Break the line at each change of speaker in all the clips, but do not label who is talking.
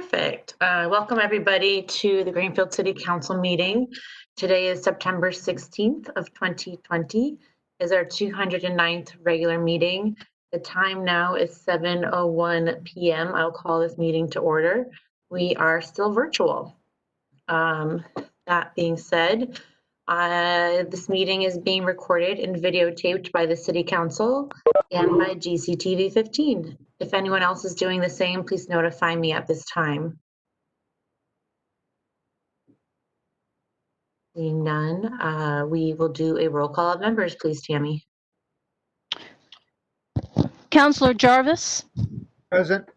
Perfect. Welcome everybody to the Greenfield City Council meeting. Today is September 16th of 2020, is our 209th regular meeting. The time now is 7:01 p.m. I'll call this meeting to order. We are still virtual. That being said, this meeting is being recorded and videotaped by the City Council and by GCTV 15. If anyone else is doing the same, please notify me at this time. Seeing none, we will do a roll call of members, please, Tammy.
Councillor Jarvis.
Present.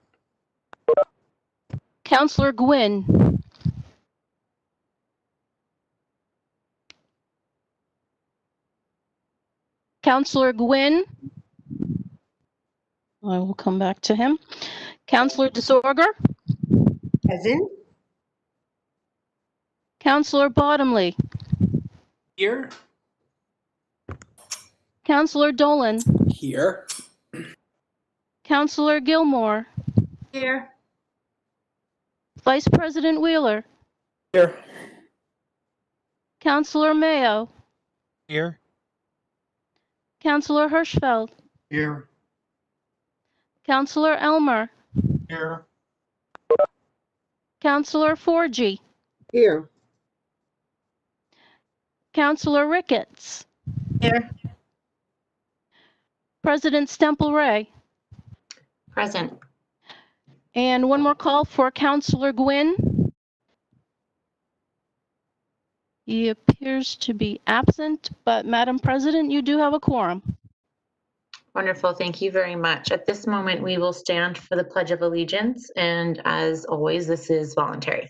Councillor Gwynn. Councillor Gwynn. I will come back to him. Councillor DeSorger.
Present.
Councillor Bottomley.
Here.
Councillor Dolan.
Here.
Councillor Gilmore.
Here.
Vice President Wheeler.
Here.
Councillor Mayo.
Here.
Councillor Hirschfeld.
Here.
Councillor Elmer.
Here.
Councillor Forgy.
Here.
Councillor Ricketts.
Here.
President Stemple Ray.
Present.
And one more call for Councillor Gwynn. He appears to be absent, but Madam President, you do have a quorum.
Wonderful, thank you very much. At this moment, we will stand for the Pledge of Allegiance, and as always, this is voluntary.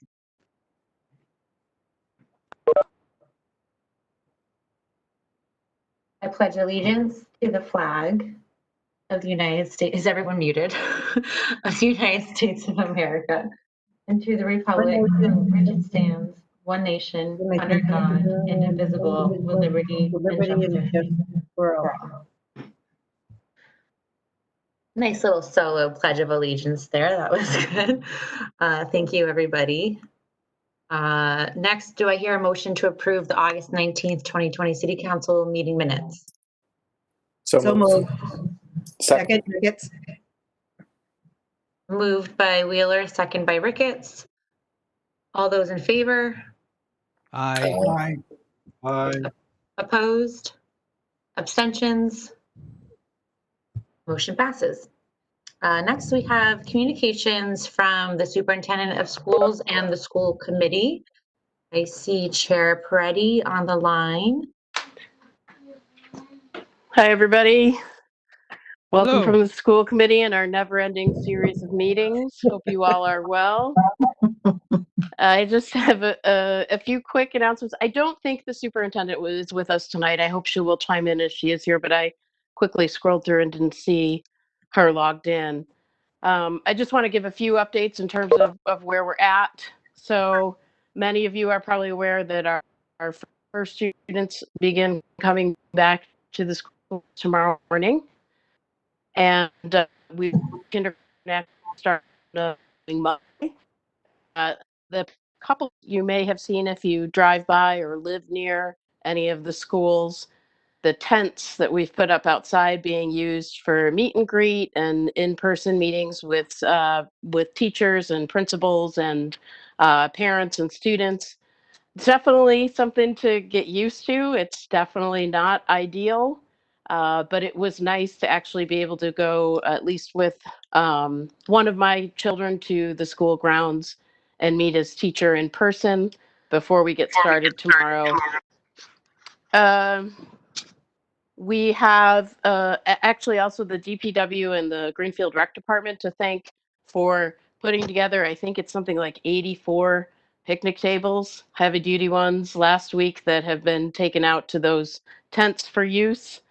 I pledge allegiance to the flag of the United States. Is everyone muted? Of the United States of America, and to the republic for which it stands, one nation, under God, indivisible, with liberty and justice for all. Nice little solo Pledge of Allegiance there. That was good. Thank you, everybody. Next, do I hear a motion to approve the August 19th, 2020 City Council meeting minutes?
So moved.
Second. Ricketts.
Moved by Wheeler, second by Ricketts. All those in favor?
Aye. Aye.
Opposed? Abstentions? Motion passes. Next, we have communications from the Superintendent of Schools and the school committee. I see Chair Peretti on the line.
Hi, everybody. Welcome
Hello.
from the school committee and our never-ending series of meetings. Hope you all are well. I just have a few quick announcements. I don't think the superintendent was with us tonight. I hope she will chime in as she is here, but I quickly scrolled through and didn't see her logged in. I just want to give a few updates in terms of where we're at. So many of you are probably aware that our first students begin coming back to the school tomorrow morning. And we kindergarten start Monday. The couple you may have seen if you drive by or live near any of the schools, the tents that we've put up outside being used for meet and greet and in-person meetings with teachers and principals and parents and students. It's definitely something to get used to. It's definitely not ideal, but it was nice to actually be able to go, at least with one of my children, to the school grounds and meet his teacher in person before we get started tomorrow. We have actually also the DPW and the Greenfield Rec Department to thank for putting together, I think it's something like 84 picnic tables, heavy duty ones last week that have been taken out to those tents for use.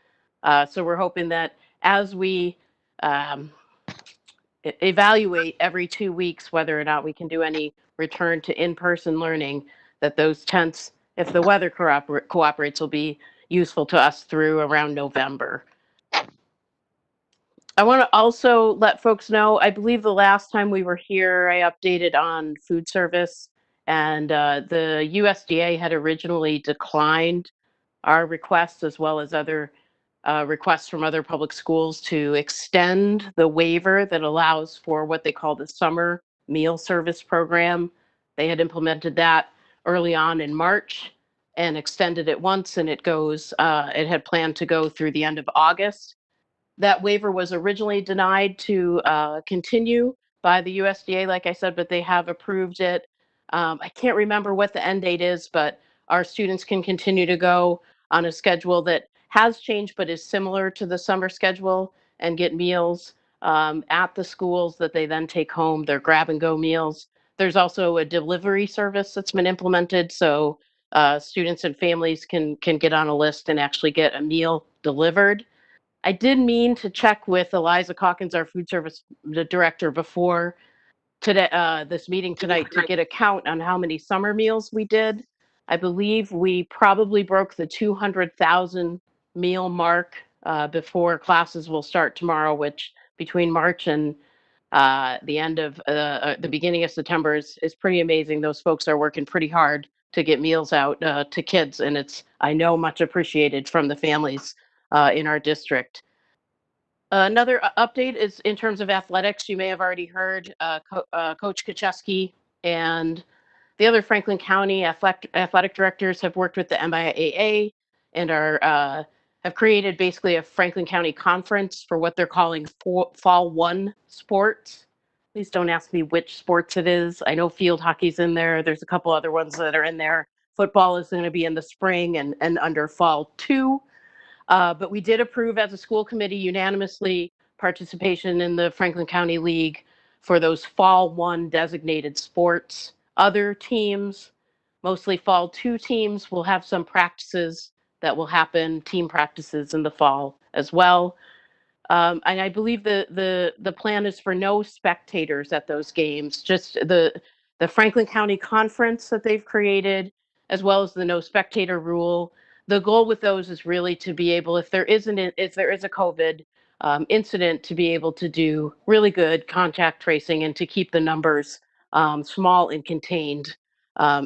So we're hoping that as we evaluate every 2 weeks whether or not we can do any return to in-person learning, that those tents, if the weather cooperates, will be useful to us through around November. I want to also let folks know, I believe the last time we were here, I updated on food service, and the USDA had originally declined our requests, as well as other requests from other public schools, to extend the waiver that allows for what they call the summer meal service program. They had implemented that early on in March and extended it once, and it had planned to go through the end of August. That waiver was originally denied to continue by the USDA, like I said, but they have approved it. I can't remember what the end date is, but our students can continue to go on a schedule that has changed but is similar to the summer schedule and get meals at the schools that they then take home. They're grab and go meals. There's also a delivery service that's been implemented, so students and families can get on a list and actually get a meal delivered. I did mean to check with Eliza Calkins, our food service director, before today, this meeting tonight, to get a count on how many summer meals we did. I believe we probably broke the 200,000 meal mark before classes will start tomorrow, which between March and the beginning of September is pretty amazing. Those folks are working pretty hard to get meals out to kids, and it's, I know, much appreciated from the families in our district. Another update is in terms of athletics. You may have already heard Coach Kacheski and the other Franklin County athletic directors have worked with the MIAA and have created basically a Franklin County conference for what they're calling Fall One sports. Please don't ask me which sports it is. I know field hockey's in there. There's a couple other ones that are in there. Football is going to be in the spring and under Fall Two. But we did approve as a school committee unanimously participation in the Franklin County League for those Fall One designated sports. Other teams, mostly Fall Two teams, will have some practices that will happen, team practices in the fall as well. And I believe the plan is for no spectators at those games, just the Franklin County Conference that they've created, as well as the no spectator rule. The goal with those is really to be able, if there is a COVID incident, to be able to do really good contact tracing and to keep the numbers small and contained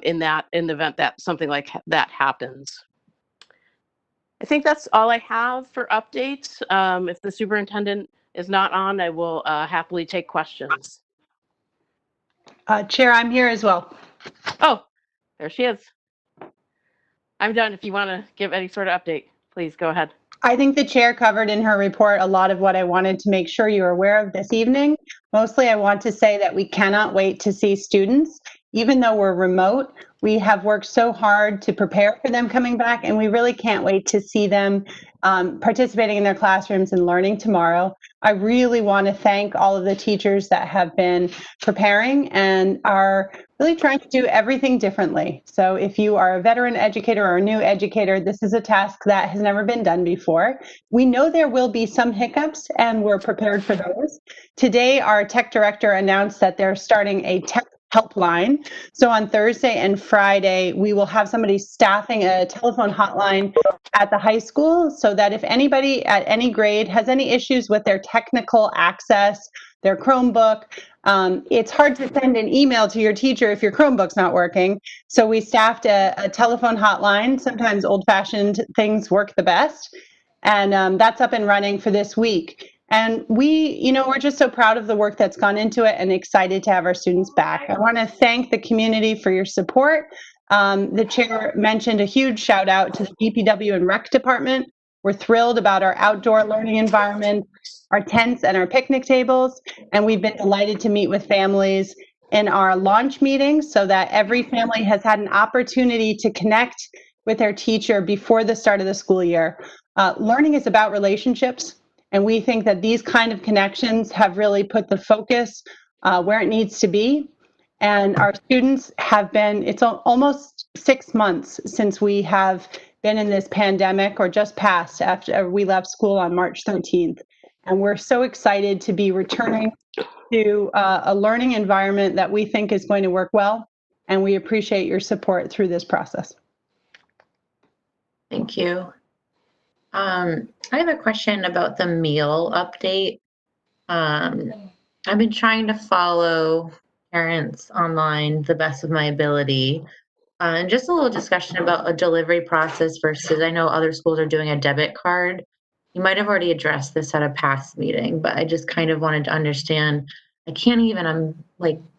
in the event that something like that happens. I think that's all I have for updates. If the superintendent is not on, I will happily take questions.
Chair, I'm here as well.
Oh, there she is. I'm done. If you want to give any sort of update, please go ahead.
I think the chair covered in her report a lot of what I wanted to make sure you are aware of this evening. Mostly, I want to say that we cannot wait to see students. Even though we're remote, we have worked so hard to prepare for them coming back, and we really can't wait to see them participating in their classrooms and learning tomorrow. I really want to thank all of the teachers that have been preparing and are really trying to do everything differently. So if you are a veteran educator or a new educator, this is a task that has never been done before. We know there will be some hiccups, and we're prepared for those. Today, our tech director announced that they're starting a tech helpline. So on Thursday and Friday, we will have somebody staffing a telephone hotline at the high school so that if anybody at any grade has any issues with their technical access, their Chromebook, it's hard to send an email to your teacher if your Chromebook's not working. So we staffed a telephone hotline. Sometimes old-fashioned things work the best. And that's up and running for this week. And we're just so proud of the work that's gone into it and excited to have our students back. I want to thank the community for your support. The chair mentioned a huge shout out to the DPW and Rec department. We're thrilled about our outdoor learning environment, our tents and our picnic tables, and we've been delighted to meet with families in our launch meetings so that every family has had an opportunity to connect with their teacher before the start of the school year. Learning is about relationships, and we think that these kind of connections have really put the focus where it needs to be. And our students have been, it's almost 6 months since we have been in this pandemic, or just passed after we left school on March 13th. And we're so excited to be returning to a learning environment that we think is going to work well. And we appreciate your support through this process.
Thank you. I have a question about the meal update. I've been trying to follow parents online the best of my ability. And just a little discussion about a delivery process versus, I know other schools are doing a debit card. You might have already addressed this at a past meeting, but I just kind of wanted to understand. I can't even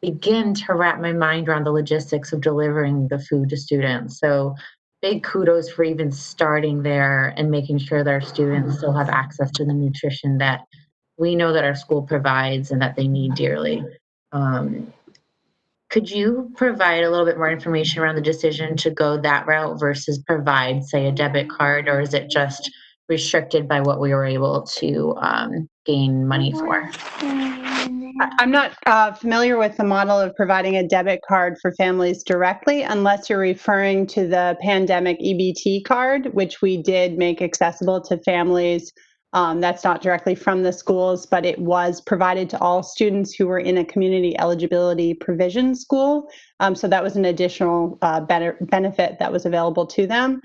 begin to wrap my mind around the logistics of delivering the food to students. So big kudos for even starting there and making sure that our students still have access to the nutrition that we know that our school provides and that they need dearly. Could you provide a little bit more information around the decision to go that route versus provide, say, a debit card, or is it just restricted by what we were able to gain money for?
I'm not familiar with the model of providing a debit card for families directly, unless you're referring to the pandemic EBT card, which we did make accessible to families. That's not directly from the schools, but it was provided to all students who were in a community eligibility provision school. So that was an additional benefit that was available to them.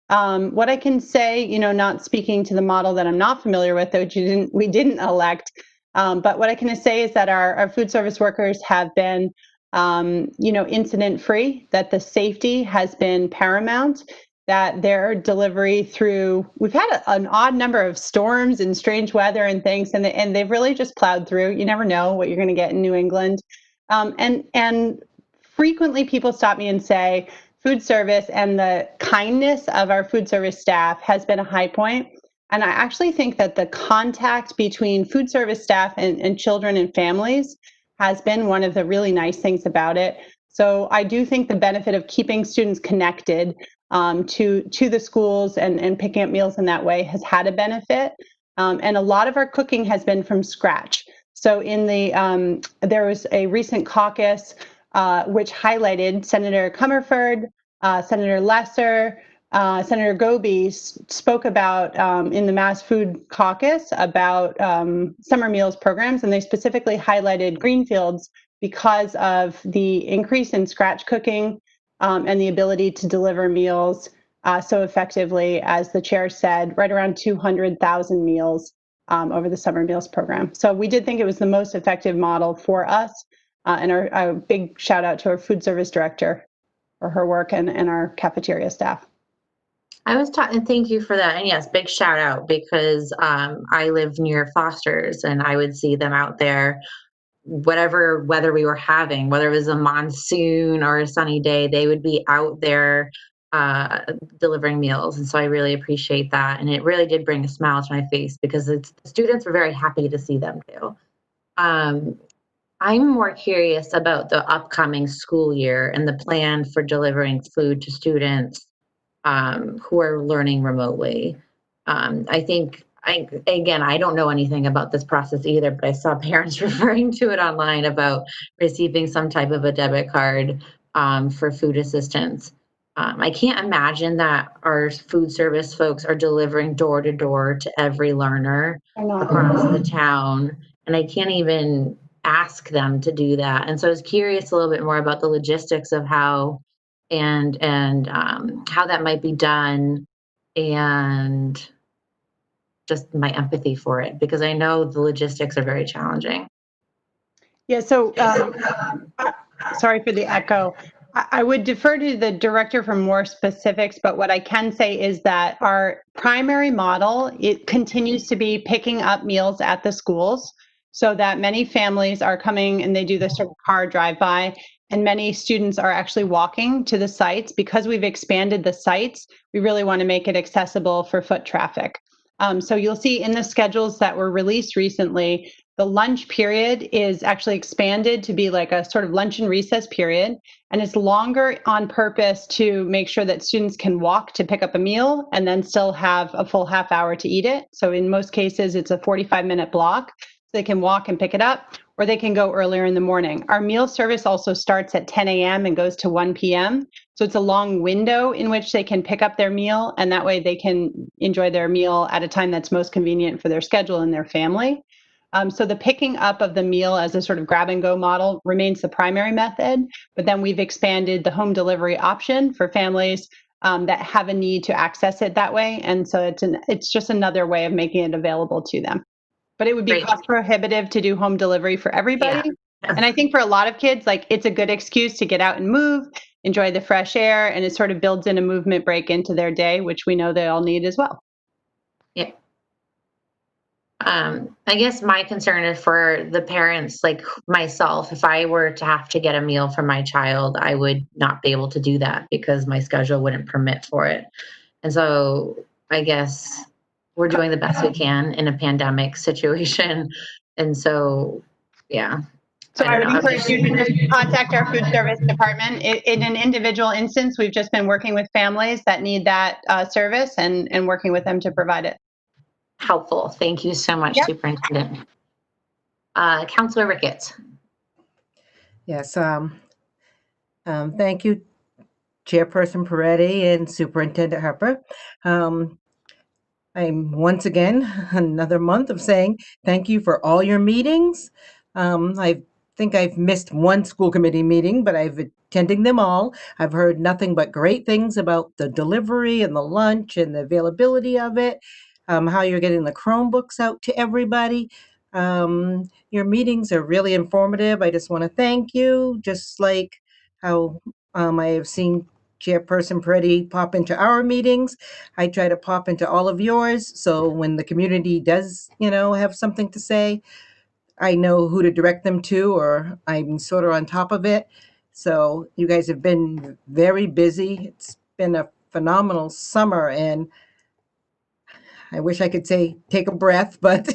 What I can say, not speaking to the model that I'm not familiar with, which we didn't elect, but what I can say is that our food service workers have been, incident free, that the safety has been paramount, that their delivery we've had an odd number of storms and strange weather and things, and they've really just plowed through. You never know what you're going to get in New England. And frequently people stop me and say, food service and the kindness of our food service staff has been a high point. And I actually think that the contact between food service staff and children and families has been one of the really nice things about it. So I do think the benefit of keeping students connected to the schools and picking up meals in that way has had a benefit. And a lot of our cooking has been from scratch. So there was a recent caucus which highlighted Senator Comerford, Senator Lesser, Senator Goby spoke about in the Mass Food Caucus about summer meals programs, and they specifically highlighted Greenfields because of the increase in scratch cooking and the ability to deliver meals so effectively, as the chair said, right around 200,000 meals over the summer meals program. So we did think it was the most effective model for us, and our big shout out to our food service director for her work and our cafeteria staff.
I was talking, thank you for that. And yes, big shout out, because I live near Foster's and I would see them out there, whatever weather we were having, whether it was a monsoon or a sunny day, they would be out there delivering meals. And so I really appreciate that. And it really did bring a smile to my face, because the students were very happy to see them too. I'm more curious about the upcoming school year and the plan for delivering food to students who are learning remotely. I think, I don't know anything about this process either, but I saw parents referring to it online about receiving some type of a debit card for food assistance. I can't imagine that our food service folks are delivering door to door to every learner across the town, and I can't even ask them to do that. And so I was curious a little bit more about the logistics of how how that might be done, and just my empathy for it, because I know the logistics are very challenging.
Yeah, so sorry for the echo. I would defer to the director for more specifics, but what I can say is that our primary model, it continues to be picking up meals at the schools, so that many families are coming and they do the sort of car drive-by, and many students are actually walking to the sites. Because we've expanded the sites, we really want to make it accessible for foot traffic. So you'll see in the schedules that were released recently, the lunch period is actually expanded to be like a sort of lunch and recess period. And it's longer on purpose to make sure that students can walk to pick up a meal and then still have a full half hour to eat it. So in most cases, it's a 45-minute block. So they can walk and pick it up, or they can go earlier in the morning. Our meal service also starts at 10 a.m. and goes to 1 p.m. So it's a long window in which they can pick up their meal, and that way they can enjoy their meal at a time that's most convenient for their schedule and their family. So the picking up of the meal as a sort of grab and go model remains the primary method, but then we've expanded the home delivery option for families that have a need to access it that way. And so it's just another way of making it available to them. But it would be
Great.
cost prohibitive to do home delivery for everybody.
Yeah.
And I think for a lot of kids, like it's a good excuse to get out and move, enjoy the fresh air, and it sort of builds in a movement break into their day, which we know they all need as well.
Yeah. I guess my concern is for the parents, like myself. If I were to have to get a meal for my child, I would not be able to do that because my schedule wouldn't permit for it. And so I guess we're doing the best we can in a pandemic situation. And so, yeah.
So I would
don't know.
encourage you to just contact our food service department. In an individual instance, we've just been working with families that need that service and working with them to provide it.
Helpful. Thank you so much,
Yep.
Superintendent. Counselor Ricketts.
Yes. Thank you, Chairperson Peretti and Superintendent Harper. I'm once again another month of saying thank you for all your meetings. I think I've missed one school committee meeting, but I've attended them all. I've heard nothing but great things about the delivery and the lunch and the availability of it, how you're getting the Chromebooks out to everybody. Your meetings are really informative. I just want to thank you, just like how I have seen Chairperson Peretti pop into our meetings. I try to pop into all of yours. So when the community does, have something to say, I know who to direct them to, or I'm sort of on top of it. So you guys have been very busy. It's been a phenomenal summer, and I wish I could say take a breath, but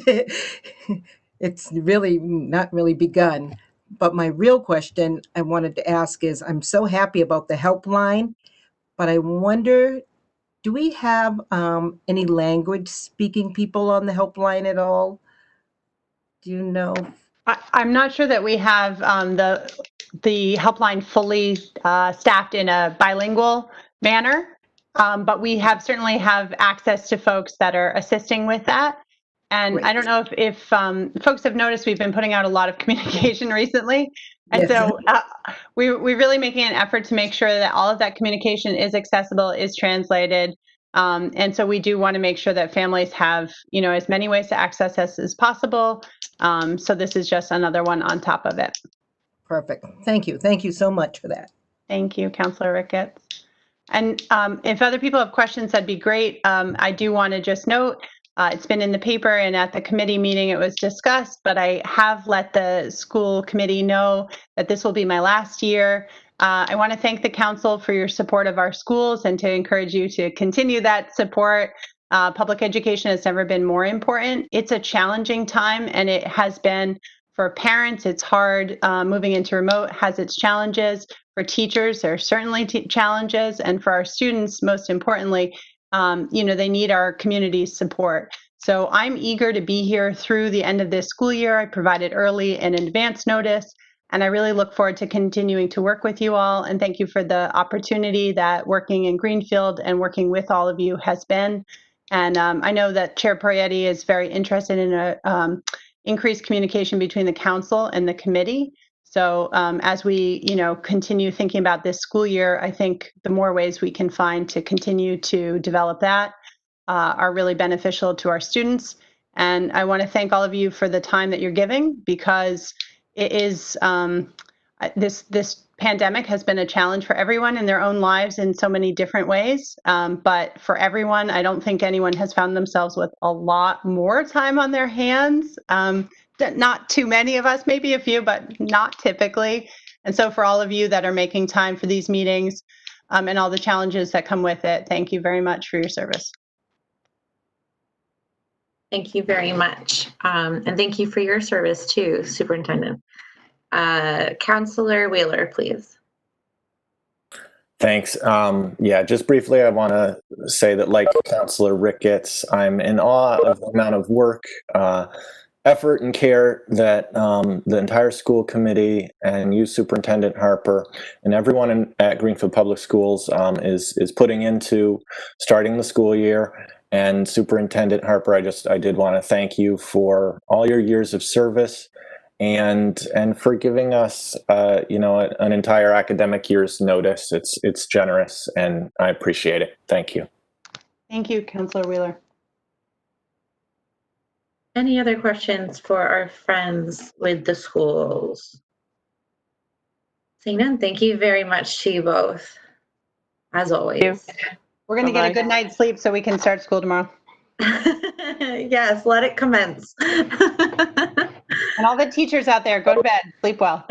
it's really not really begun. But my real question I wanted to ask is, I'm so happy about the helpline, but I wonder, do we have any language speaking people on the helpline at all? Do you know?
I'm not sure that we have the helpline fully staffed in a bilingual manner, but we certainly have access to folks that are assisting with that. And
Great.
I don't know if folks have noticed, we've been putting out a lot of communication recently. And
Yes.
so we're really making an effort to make sure that all of that communication is accessible, is translated. And so we do want to make sure that families have, as many ways to access us as possible. So this is just another one on top of it.
Perfect. Thank you. Thank you so much for that.
Thank you, Councilor Ricketts. And if other people have questions, that'd be great. I do want to just note, it's been in the paper and at the committee meeting it was discussed, but I have let the school committee know that this will be my last year. I want to thank the council for your support of our schools and to encourage you to continue that support. Public education has never been more important. It's a challenging time, and it has been for parents. It's hard. Moving into remote has its challenges. For teachers, there are certainly challenges. And for our students, most importantly, they need our community's support. So I'm eager to be here through the end of this school year. I provided early and advance notice, and I really look forward to continuing to work with you all. And thank you for the opportunity that working in Greenfield and working with all of you has been. And I know that Chair Peretti is very interested in increased communication between the council and the committee. So as we, continue thinking about this school year, I think the more ways we can find to continue to develop that are really beneficial to our students. And I want to thank all of you for the time that you're giving, because it is this pandemic has been a challenge for everyone in their own lives in so many different ways. But for everyone, I don't think anyone has found themselves with a lot more time on their hands. Not too many of us, maybe a few, but not typically. And so for all of you that are making time for these meetings and all the challenges that come with it, thank you very much for your service.
Thank you very much. And thank you for your service too, Superintendent. Counselor Wheeler, please.
Thanks. Yeah, just briefly, I want to say that, like Councilor Ricketts, I'm in awe of the amount of work, effort, and care that the entire school committee and you, Superintendent Harper, and everyone at Greenfield Public Schools is putting into starting the school year. And Superintendent Harper, I did want to thank you for all your years of service and for giving us an entire academic year's notice. It's generous, and I appreciate it. Thank you.
Thank you, Councilor Wheeler.
Any other questions for our friends with the schools? Seeing none, thank you very much to you both, as always.
We're going to get a
Bye-bye.
good night's sleep so we can start school tomorrow.
Yes, let it commence.
And all the teachers out there, go to bed, sleep well.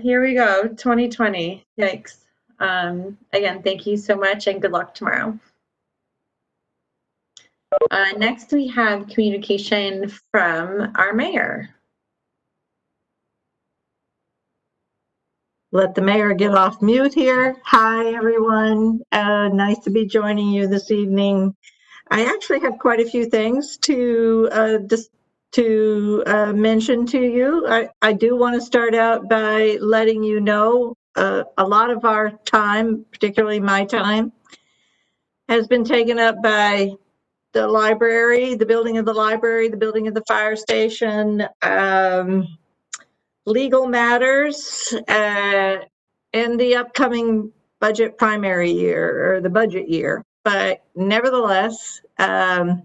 Here we go, 2020. Yikes. Again, thank you so much and good luck tomorrow. Next, we have communication from our mayor.
Let the mayor get off mute here. Hi, everyone. Nice to be joining you this evening. I actually have quite a few things to mention to you. I do want to start out by letting you know a lot of our time, particularly my time, has been taken up by the library, the building of the library, the building of the fire station, legal matters, and the upcoming budget primary year or the budget year. But nevertheless, other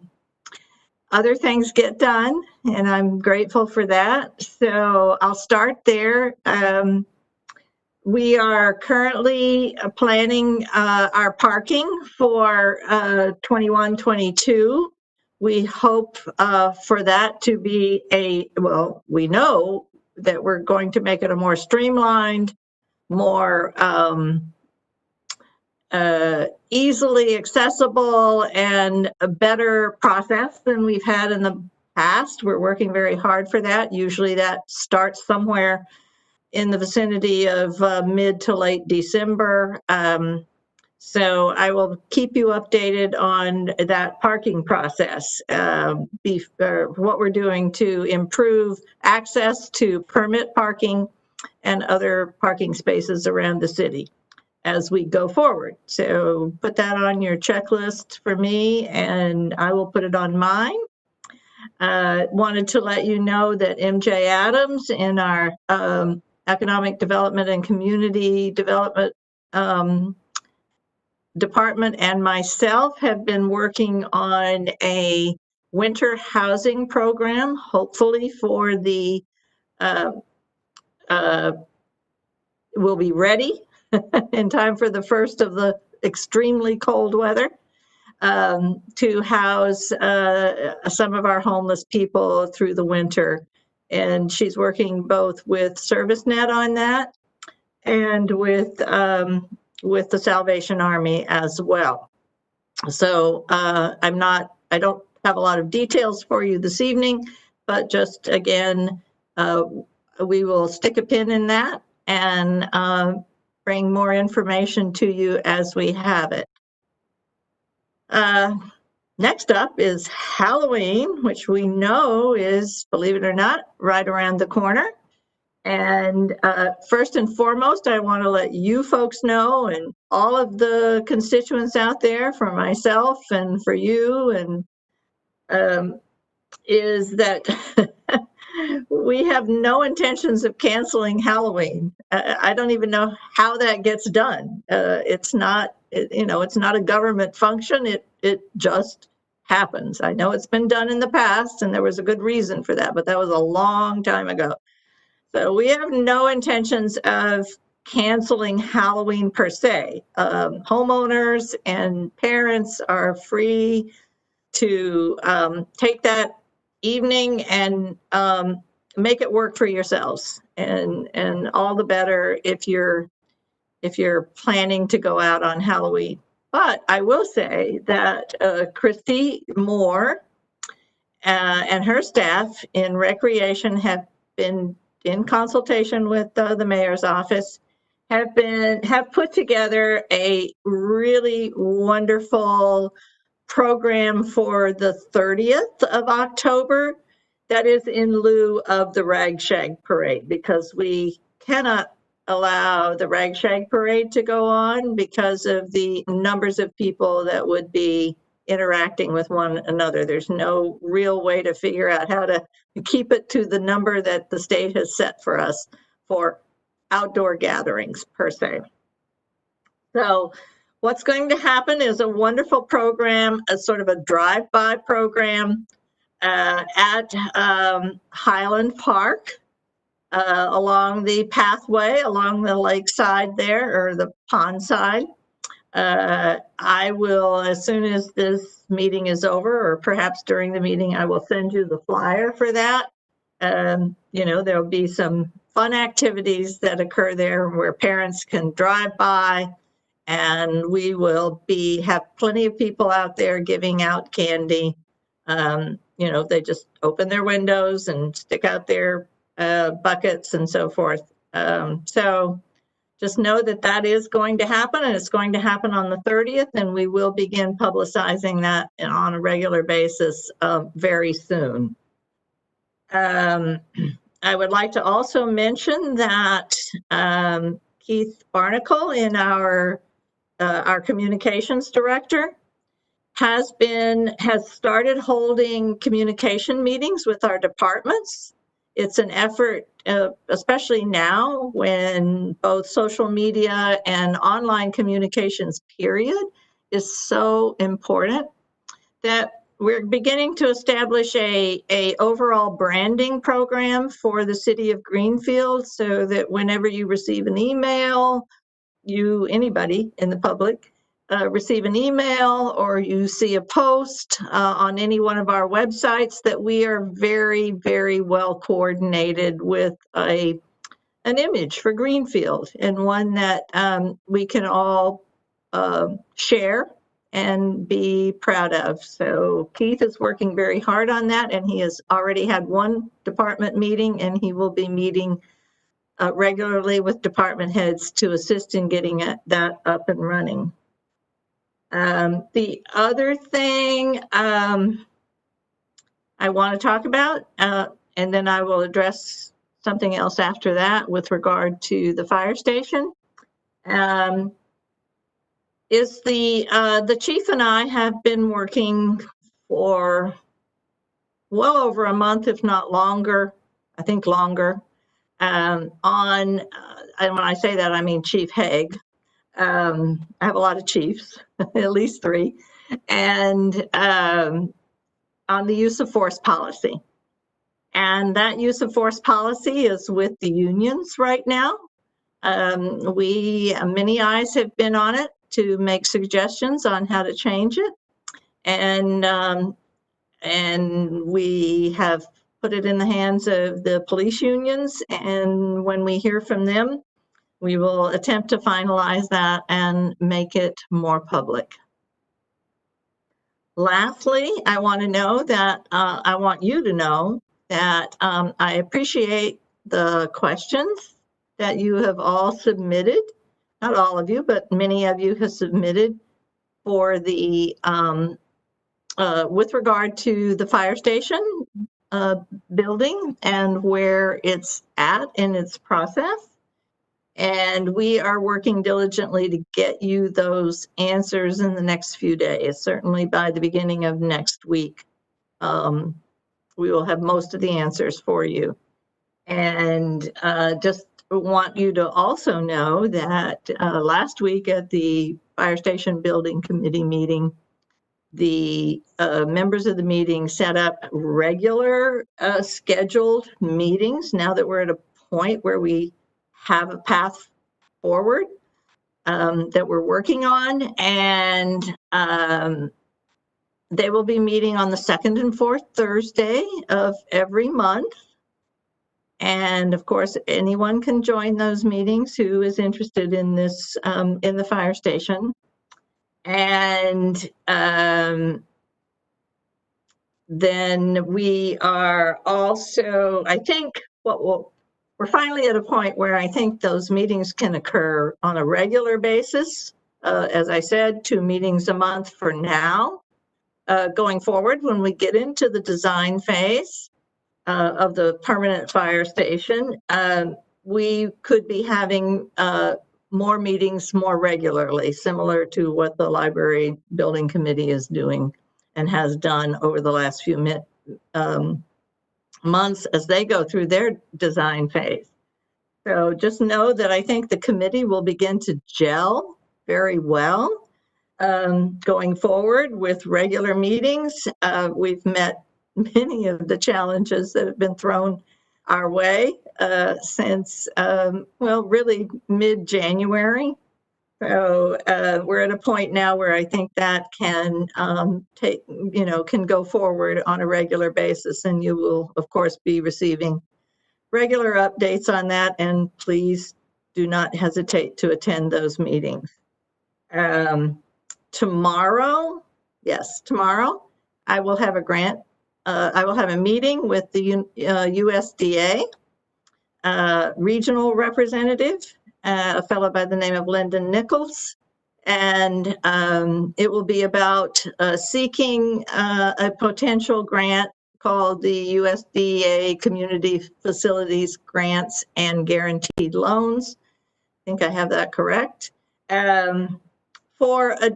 things get done, and I'm grateful for that. So I'll start there. We are currently planning our parking for 21-22. We hope for that to be we know that we're going to make it a more streamlined, more easily accessible, and a better process than we've had in the past. We're working very hard for that. Usually that starts somewhere in the vicinity of mid to late December. So I will keep you updated on that parking process, what we're doing to improve access to permit parking and other parking spaces around the city as we go forward. So put that on your checklist for me, and I will put it on mine. Wanted to let you know that MJ Adams in our Economic Development and Community Development Department and myself have been working on a winter housing program, hopefully for the, we'll be ready in time for the first of the extremely cold weather, to house some of our homeless people through the winter. And she's working both with ServiceNet on that and with the Salvation Army as well. So I don't have a lot of details for you this evening, but just again, we will stick a pin in that and bring more information to you as we have it. Next up is Halloween, which we know is, believe it or not, right around the corner. And first and foremost, I want to let you folks know, and all of the constituents out there, for myself and for you, and is that we have no intentions of canceling Halloween. I don't even know how that gets done. It's not a government function. It just happens. I know it's been done in the past, and there was a good reason for that, but that was a long time ago. So we have no intentions of canceling Halloween per se. Homeowners and parents are free to take that evening and make it work for yourselves, and all the better if you're planning to go out on Halloween. But I will say that Christy Moore and her staff in recreation have been in consultation with the mayor's office, have put together a really wonderful program for the 30th of October that is in lieu of the Rag Shag Parade, because we cannot allow the Rag Shag Parade to go on because of the numbers of people that would be interacting with one another. There's no real way to figure out how to keep it to the number that the state has set for us for outdoor gatherings per se. So What's going to happen is a wonderful program, a sort of a drive-by program at Highland Park along the pathway, along the lakeside there, or the pond side. I will, as soon as this meeting is over, or perhaps during the meeting, I will send you the flyer for that. There'll be some fun activities that occur there where parents can drive by, and we will have plenty of people out there giving out candy. They just open their windows and stick out their buckets and so forth. So just know that that is going to happen, and it's going to happen on the 30th, and we will begin publicizing that on a regular basis very soon. I would like to also mention that Keith Barnacle, in our communications director, has started holding communication meetings with our departments. It's an effort, especially now when both social media and online communications period is so important, that we're beginning to establish a overall branding program for the city of Greenfield, so that whenever you receive an email, anybody in the public, receive an email or you see a post on any one of our websites, that we are very, very well coordinated with an image for Greenfield, and one that we can all share and be proud of. So Keith is working very hard on that, and he has already had one department meeting, and he will be meeting regularly with department heads to assist in getting that up and running. The other thing I want to talk about, and then I will address something else after that with regard to the fire station, is the chief and I have been working for well over a month, if not longer, I think longer, and when I say that, I mean Chief Haig. I have a lot of chiefs, at least 3, and on the use of force policy. And that use of force policy is with the unions right now. Many eyes have been on it to make suggestions on how to change it. And we have put it in the hands of the police unions. And when we hear from them, we will attempt to finalize that and make it more public. Lastly, I want you to know that I appreciate the questions that you have all submitted. Not all of you, but many of you have submitted for the with regard to the fire station building and where it's at in its process. And we are working diligently to get you those answers in the next few days. Certainly by the beginning of next week, we will have most of the answers for you. And just want you to also know that last week at the Fire Station Building Committee meeting, the members of the meeting set up regular scheduled meetings. Now that we're at a point where we have a path forward that we're working on, and they will be meeting on the 2nd and 4th Thursday of every month. And of course, anyone can join those meetings who is interested in this, in the fire station. And then we are also, I think, we're finally at a point where I think those meetings can occur on a regular basis. As I said, 2 meetings a month for now. Going forward, when we get into the design phase of the permanent fire station, we could be having more meetings more regularly, similar to what the Library Building Committee is doing and has done over the last few months as they go through their design phase. So just know that I think the committee will begin to gel very well. going forward with regular meetings. We've met many of the challenges that have been thrown our way since, well, really mid-January. So we're at a point now where I think that can can go forward on a regular basis, and you will, of course, be receiving regular updates on that, and please do not hesitate to attend those meetings. Tomorrow, I will have a grant. I will have a meeting with the USDA regional representative, a fellow by the name of Lyndon Nichols. And it will be about seeking a potential grant called the USDA Community Facilities Grants and Guaranteed Loans. I think I have that correct. For a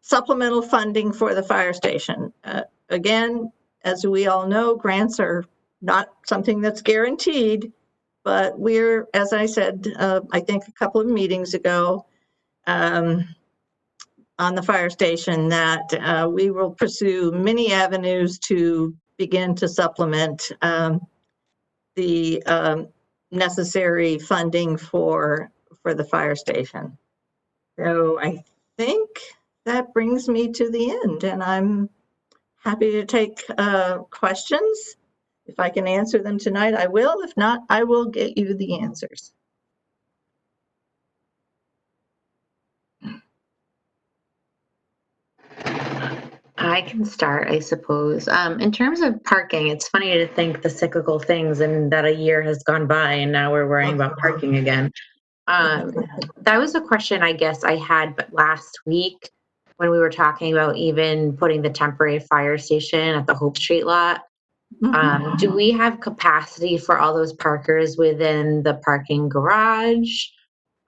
supplemental funding for the fire station. Again, as we all know, grants are not something that's guaranteed, but we're, as I said, I think a couple of meetings ago, on the fire station, that we will pursue many avenues to begin to supplement the necessary funding for the fire station. So I think that brings me to the end, and I'm happy to take questions. If I can answer them tonight, I will. If not, I will get you the answers.
I can start, I suppose. In terms of parking, it's funny to think the cyclical things and that a year has gone by and now we're worrying about parking again. That was a question I guess I had but last week when we were talking about even putting the temporary fire station at the Hope Street lot. Do we have capacity for all those parkers within the parking garage?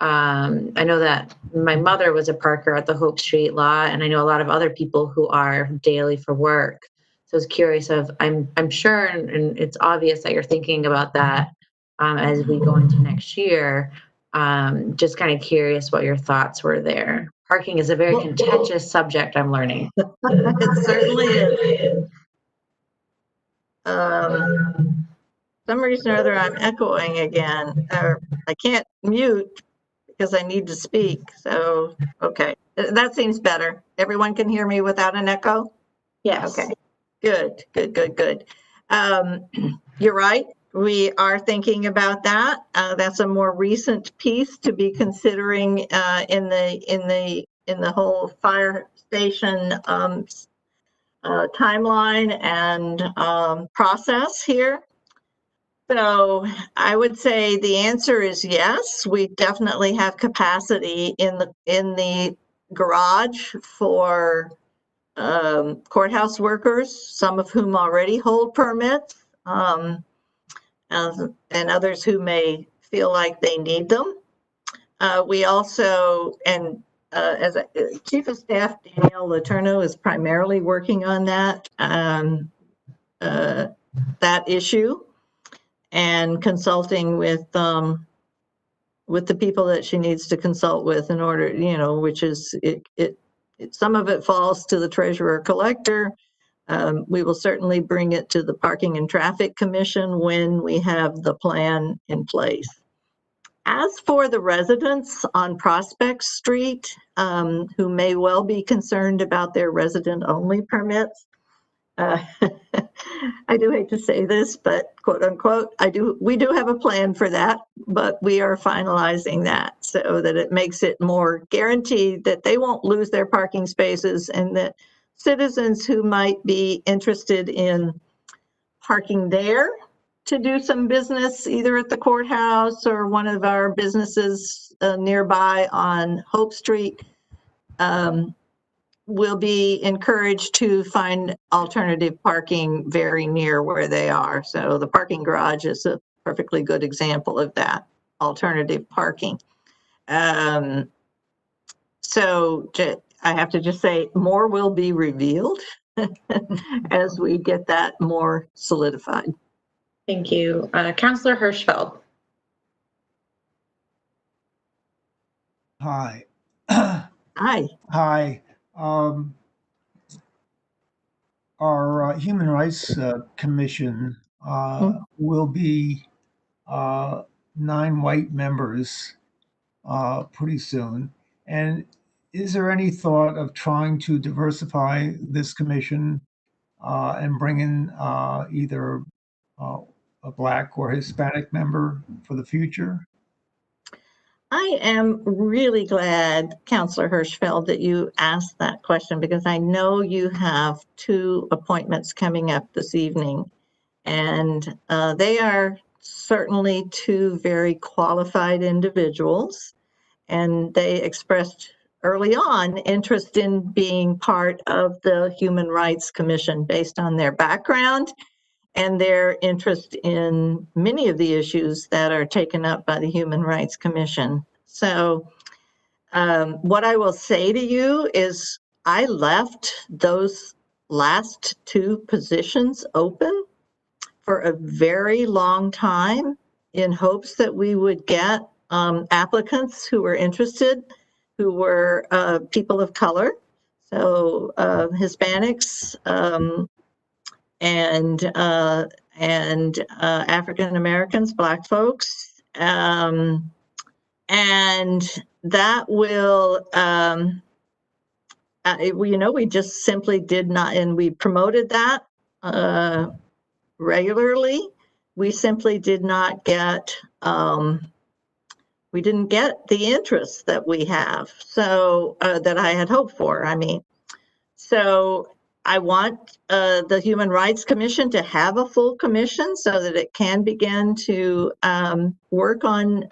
I know that my mother was a parker at the Hope Street lot, and I know a lot of other people who are daily for work. So I was curious I'm sure, and it's obvious that you're thinking about that as we go into next year. Just kind of curious what your thoughts were there. Parking is a very contentious subject, I'm learning.
It certainly is. Some reason or other, I'm echoing again. I can't mute because I need to speak. So, okay, that seems better. Everyone can hear me without an echo?
Yes.
Okay, good. You're right. We are thinking about that. That's a more recent piece to be considering in the whole fire station timeline and process here. So I would say the answer is yes. We definitely have capacity in the garage for courthouse workers, some of whom already hold permits, and others who may feel like they need them. We also, and as Chief of Staff Danielle Letourneau is primarily working on that issue, and consulting with the people that she needs to consult with in order, which is some of it falls to the treasurer collector. We will certainly bring it to the Parking and Traffic Commission when we have the plan in place. As for the residents on Prospect Street, who may well be concerned about their resident-only permits, I do hate to say this, but quote unquote, we do have a plan for that, but we are finalizing that so that it makes it more guaranteed that they won't lose their parking spaces, and that citizens who might be interested in parking there to do some business, either at the courthouse or one of our businesses nearby on Hope Street, will be encouraged to find alternative parking very near where they are. So the parking garage is a perfectly good example of that, alternative parking. So I have to just say, more will be revealed as we get that more solidified.
Thank you. Councillor Hirschfeld.
Hi.
Aye.
Hi. Um, our Human Rights Commission will be 9 white members pretty soon. And is there any thought of trying to diversify this commission and bring in either a Black or Hispanic member for the future?
I am really glad, Counselor Hirschfeld, that you asked that question because I know you have 2 appointments coming up this evening. And they are certainly 2 very qualified individuals. And they expressed early on interest in being part of the Human Rights Commission based on their background and their interest in many of the issues that are taken up by the Human Rights Commission. So what I will say to you is I left those last 2 positions open for a very long time in hopes that we would get applicants who were interested, who were people of color, so Hispanics, and African Americans, Black folks, and that will, we just simply did not, and we promoted that regularly. We simply did not get, we didn't get the interest that we have, so that I had hoped for. I mean, so I want the Human Rights Commission to have a full commission so that it can begin to work on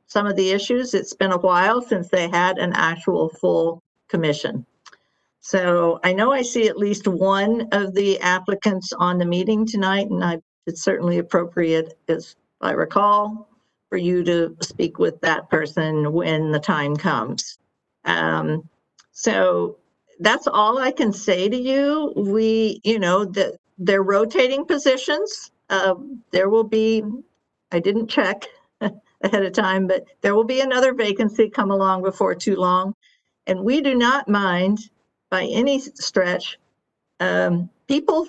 some of the issues. It's been a while since they had an actual full commission. So I know I see at least one of the applicants on the meeting tonight, and it's certainly appropriate, as I recall, for you to speak with that person when the time comes. So that's all I can say to you. They're rotating positions. There will be, I didn't check ahead of time, but there will be another vacancy come along before too long. And we do not mind by any stretch people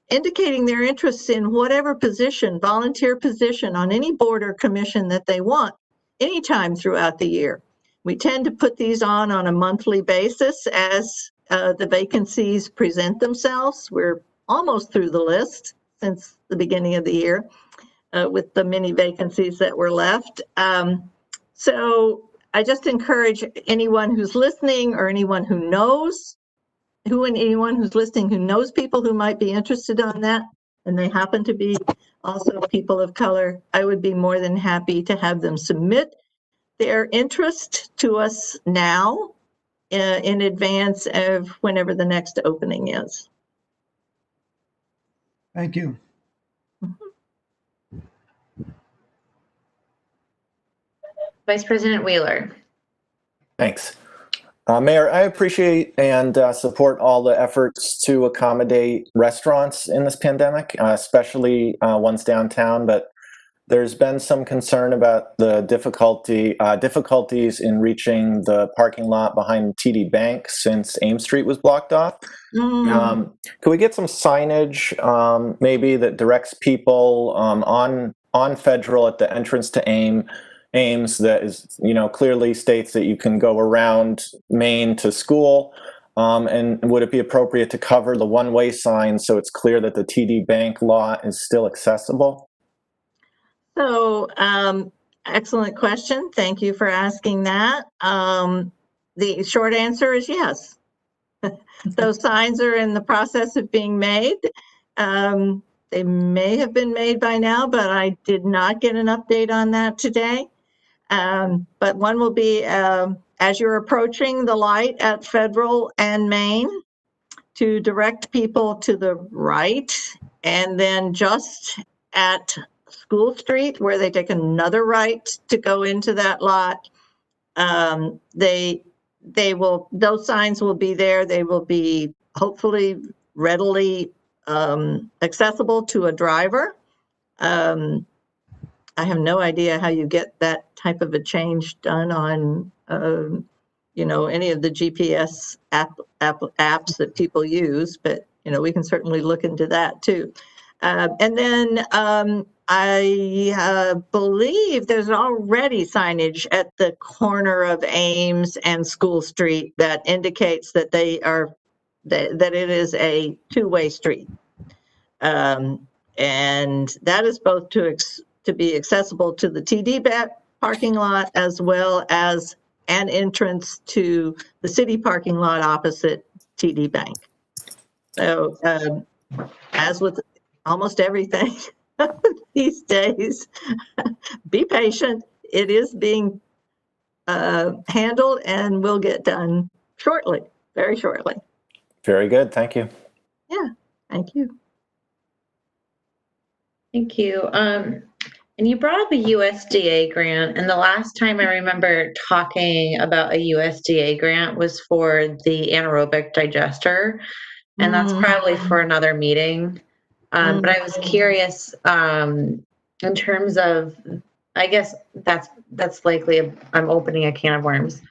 indicating their interests in whatever position, volunteer position on any board or commission that they want anytime throughout the year. We tend to put these on a monthly basis as the vacancies present themselves. We're almost through the list since the beginning of the year with the many vacancies that were left. So I just encourage anyone who's listening or anyone who knows anyone who's listening who knows people who might be interested on that, and they happen to be also people of color, I would be more than happy to have them submit their interest to us now in advance of whenever the next opening is.
Thank you.
Vice President Wheeler.
Thanks. Mayor, I appreciate and support all the efforts to accommodate restaurants in this pandemic, especially ones downtown, but there's been some concern about the difficulties in reaching the parking lot behind TD Bank since Ames Street was blocked off. Could we get some signage maybe that directs people on Federal at the entrance to Ames that is, clearly states that you can go around Main to school? And would it be appropriate to cover the one-way sign so it's clear that the TD Bank lot is still accessible?
So, excellent question. Thank you for asking that. The short answer is yes. Those signs are in the process of being made. They may have been made by now, but I did not get an update on that today. But one will be as you're approaching the light at Federal and Main to direct people to the right, and then just at School Street where they take another right to go into that lot. Those signs will be there. They will be hopefully readily accessible to a driver. I have no idea how you get that type of a change done on any of the GPS apps that people use, but, we can certainly look into that too. And then I believe there's already signage at the corner of Ames and School Street that indicates that that it is a two-way street. And that is both to be accessible to the TD parking lot as well as an entrance to the city parking lot opposite TD Bank. So as with almost everything these days, be patient. It is being handled and will get done shortly, very shortly.
Very good. Thank you.
Yeah, thank you.
Thank you. And you brought up a USDA grant, and the last time I remember talking about a USDA grant was for the anaerobic digester, and that's probably for another meeting. But I was curious in terms of, I guess that's likely I'm opening a can of worms,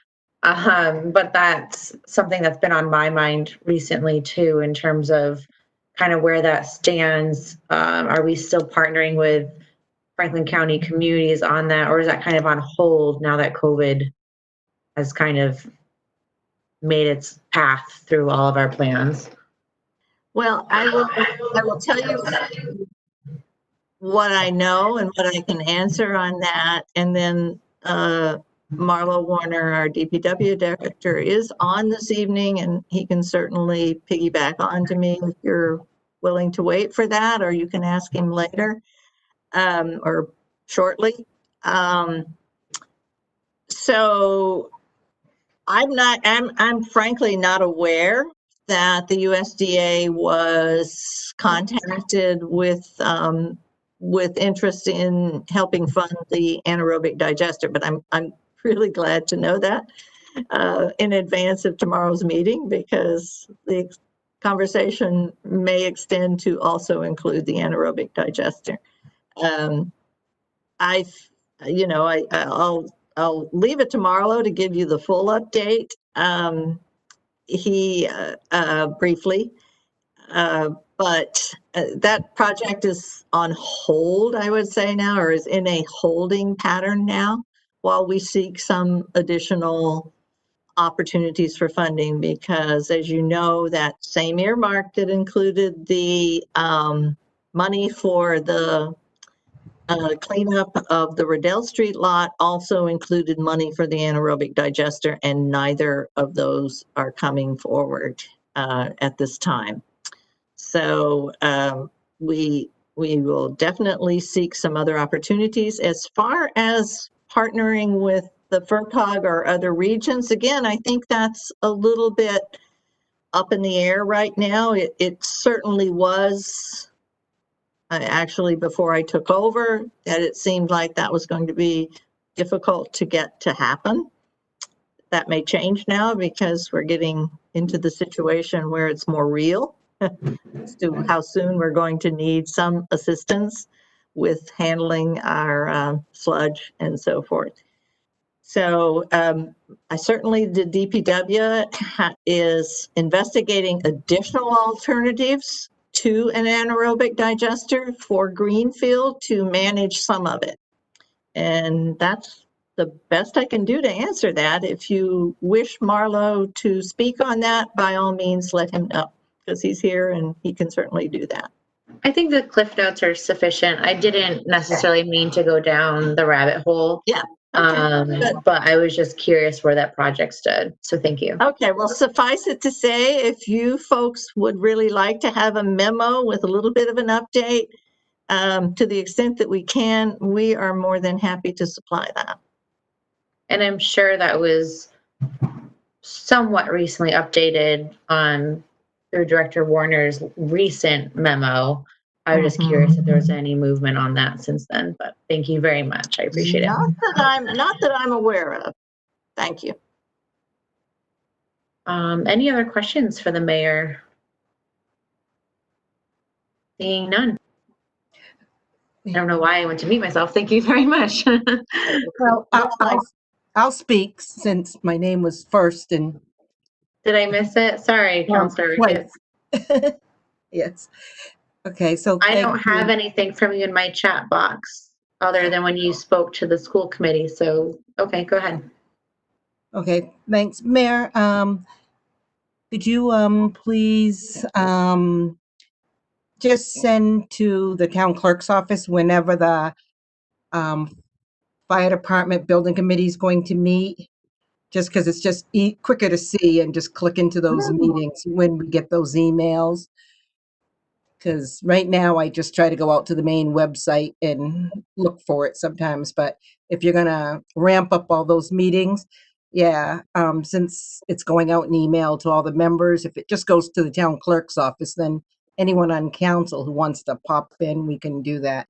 but that's something that's been on my mind recently too, in terms of kind of where that stands. Are we still partnering with Franklin County communities on that, or is that kind of on hold now that COVID has kind of made its path through all of our plans?
Well, I will tell you what I know and what I can answer on that. And then Marlo Warner, our DPW director, is on this evening, and he can certainly piggyback onto me if you're willing to wait for that, or you can ask him later. Or shortly. So I'm frankly not aware that the USDA was contacted with interest in helping fund the anaerobic digester, but I'm really glad to know that in advance of tomorrow's meeting, because the conversation may extend to also include the anaerobic digester. I'll leave it to Marlo to give you the full update. He briefly, but that project is on hold, I would say now, or is in a holding pattern now, while we seek some additional opportunities for funding, because as you know, that same earmark that included the money for the cleanup of the Riddell Street lot also included money for the anaerobic digester, and neither of those are coming forward at this time. So we will definitely seek some other opportunities. As far as partnering with the FERCOG or other regions, again, I think that's a little bit up in the air right now. It certainly was. Actually, before I took over, that it seemed like that was going to be difficult to get to happen. That may change now because we're getting into the situation where it's more real as to how soon we're going to need some assistance with handling our sludge and so forth. So I certainly, the DPW is investigating additional alternatives to an anaerobic digester for Greenfield to manage some of it. And that's the best I can do to answer that. If you wish Marlo to speak on that, by all means, let him know, because he's here and he can certainly do that.
I think the cliff notes are sufficient. I didn't necessarily mean to go down the rabbit hole.
Yeah. Okay,
but I was just curious where that project stood. So thank you.
Okay, well, suffice it to say, if you folks would really like to have a memo with a little bit of an update, to the extent that we can, we are more than happy to supply that.
And I'm sure that was somewhat recently updated through Director Warner's recent memo. I was just curious if there was any movement on that since then, but thank you very much. I appreciate it.
Not that I'm aware of. Thank you.
Any other questions for the mayor? Seeing none. I don't know why I went to mute myself. Thank you very much.
Well, I'll speak since my name was first and
Did I miss it? Sorry, Counselor Ricketts.
twice. Yes. Okay, so
I
thank
don't have
you.
anything from you in my chat box other than when you spoke to the school committee. So, okay, go ahead.
Okay, thanks. Mayor, could you please just send to the town clerk's office whenever the fire department building committee is going to meet? Just because it's just quicker to see and just click into those meetings when we get those emails. Because right now I just try to go out to the main website and look for it sometimes. But if you're gonna ramp up all those meetings, yeah, since it's going out in email to all the members, if it just goes to the town clerk's office, then anyone on council who wants to pop in, we can do that.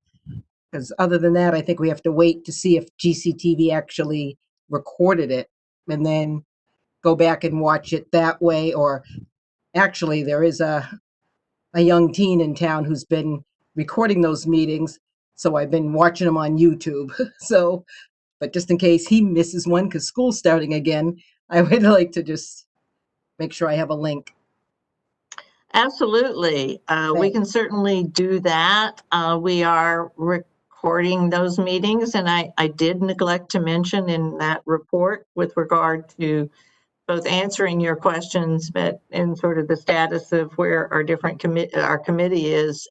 Because other than that, I think we have to wait to see if GCTV actually recorded it and then go back and watch it that way. Or actually, there is a young teen in town who's been recording those meetings. So I've been watching them on YouTube. So, but just in case he misses one because school's starting again, I would like to just make sure I have a link.
Absolutely. We can certainly do that. We are recording those meetings, and I did neglect to mention in that report with regard to both answering your questions, but in sort of the status of where our different our committee is.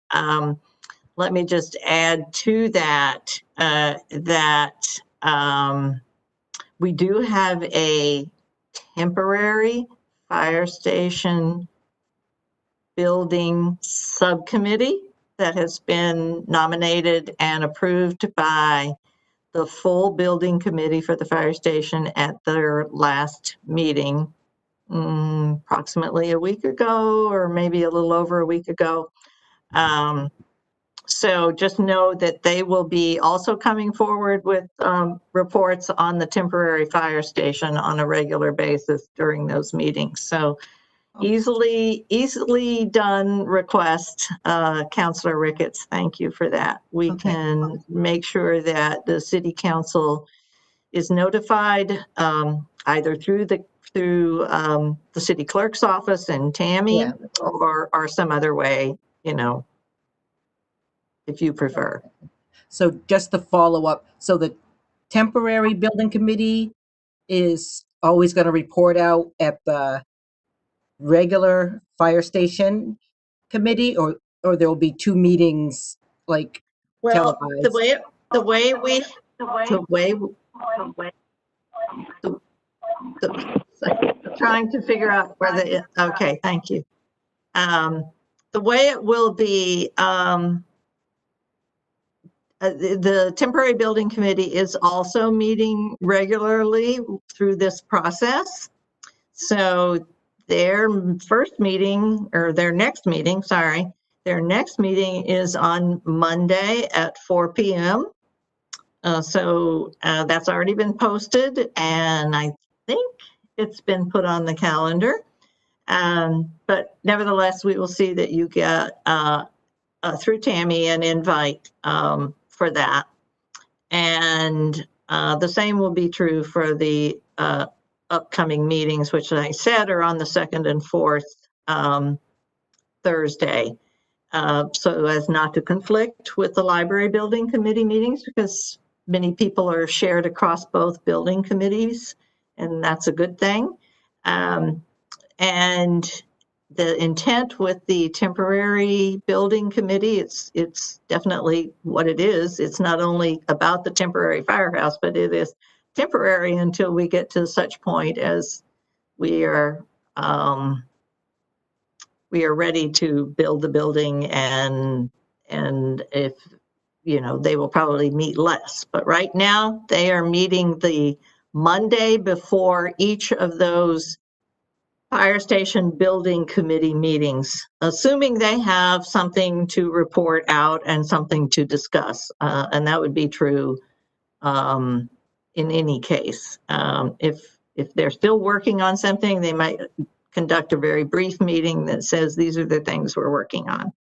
Let me just add to that we do have a temporary fire station building subcommittee that has been nominated and approved by the full building committee for the fire station at their last meeting, approximately a week ago, or maybe a little over a week ago. So just know that they will be also coming forward with reports on the temporary fire station on a regular basis during those meetings. So easily done request, Councilor Ricketts. Thank you for that. We can make sure that the city council is notified either through the city clerk's office and Tammy, or some other way, if you prefer.
So just the follow up. So the temporary building committee is always going to report out at the regular fire station committee, or there will be two meetings like televised?
Trying to figure out whether okay, thank you. The way it will be, the temporary building committee is also meeting regularly through this process. So their next meeting is on Monday at 4 p.m. So that's already been posted, and I think it's been put on the calendar. But nevertheless, we will see that you get through Tammy an invite for that. And the same will be true for the upcoming meetings, which I said are on the 2nd and 4th Thursday. So as not to conflict with the library building committee meetings, because many people are shared across both building committees, and that's a good thing. And the intent with the temporary building committee, it's definitely what it is. It's not only about the temporary firehouse, but it is temporary until we get to such point as we are ready to build the building, and if they will probably meet less. But right now they are meeting the Monday before each of those fire station building committee meetings, assuming they have something to report out and something to discuss. And that would be true in any case. If they're still working on something, they might conduct a very brief meeting that says these are the things we're working on.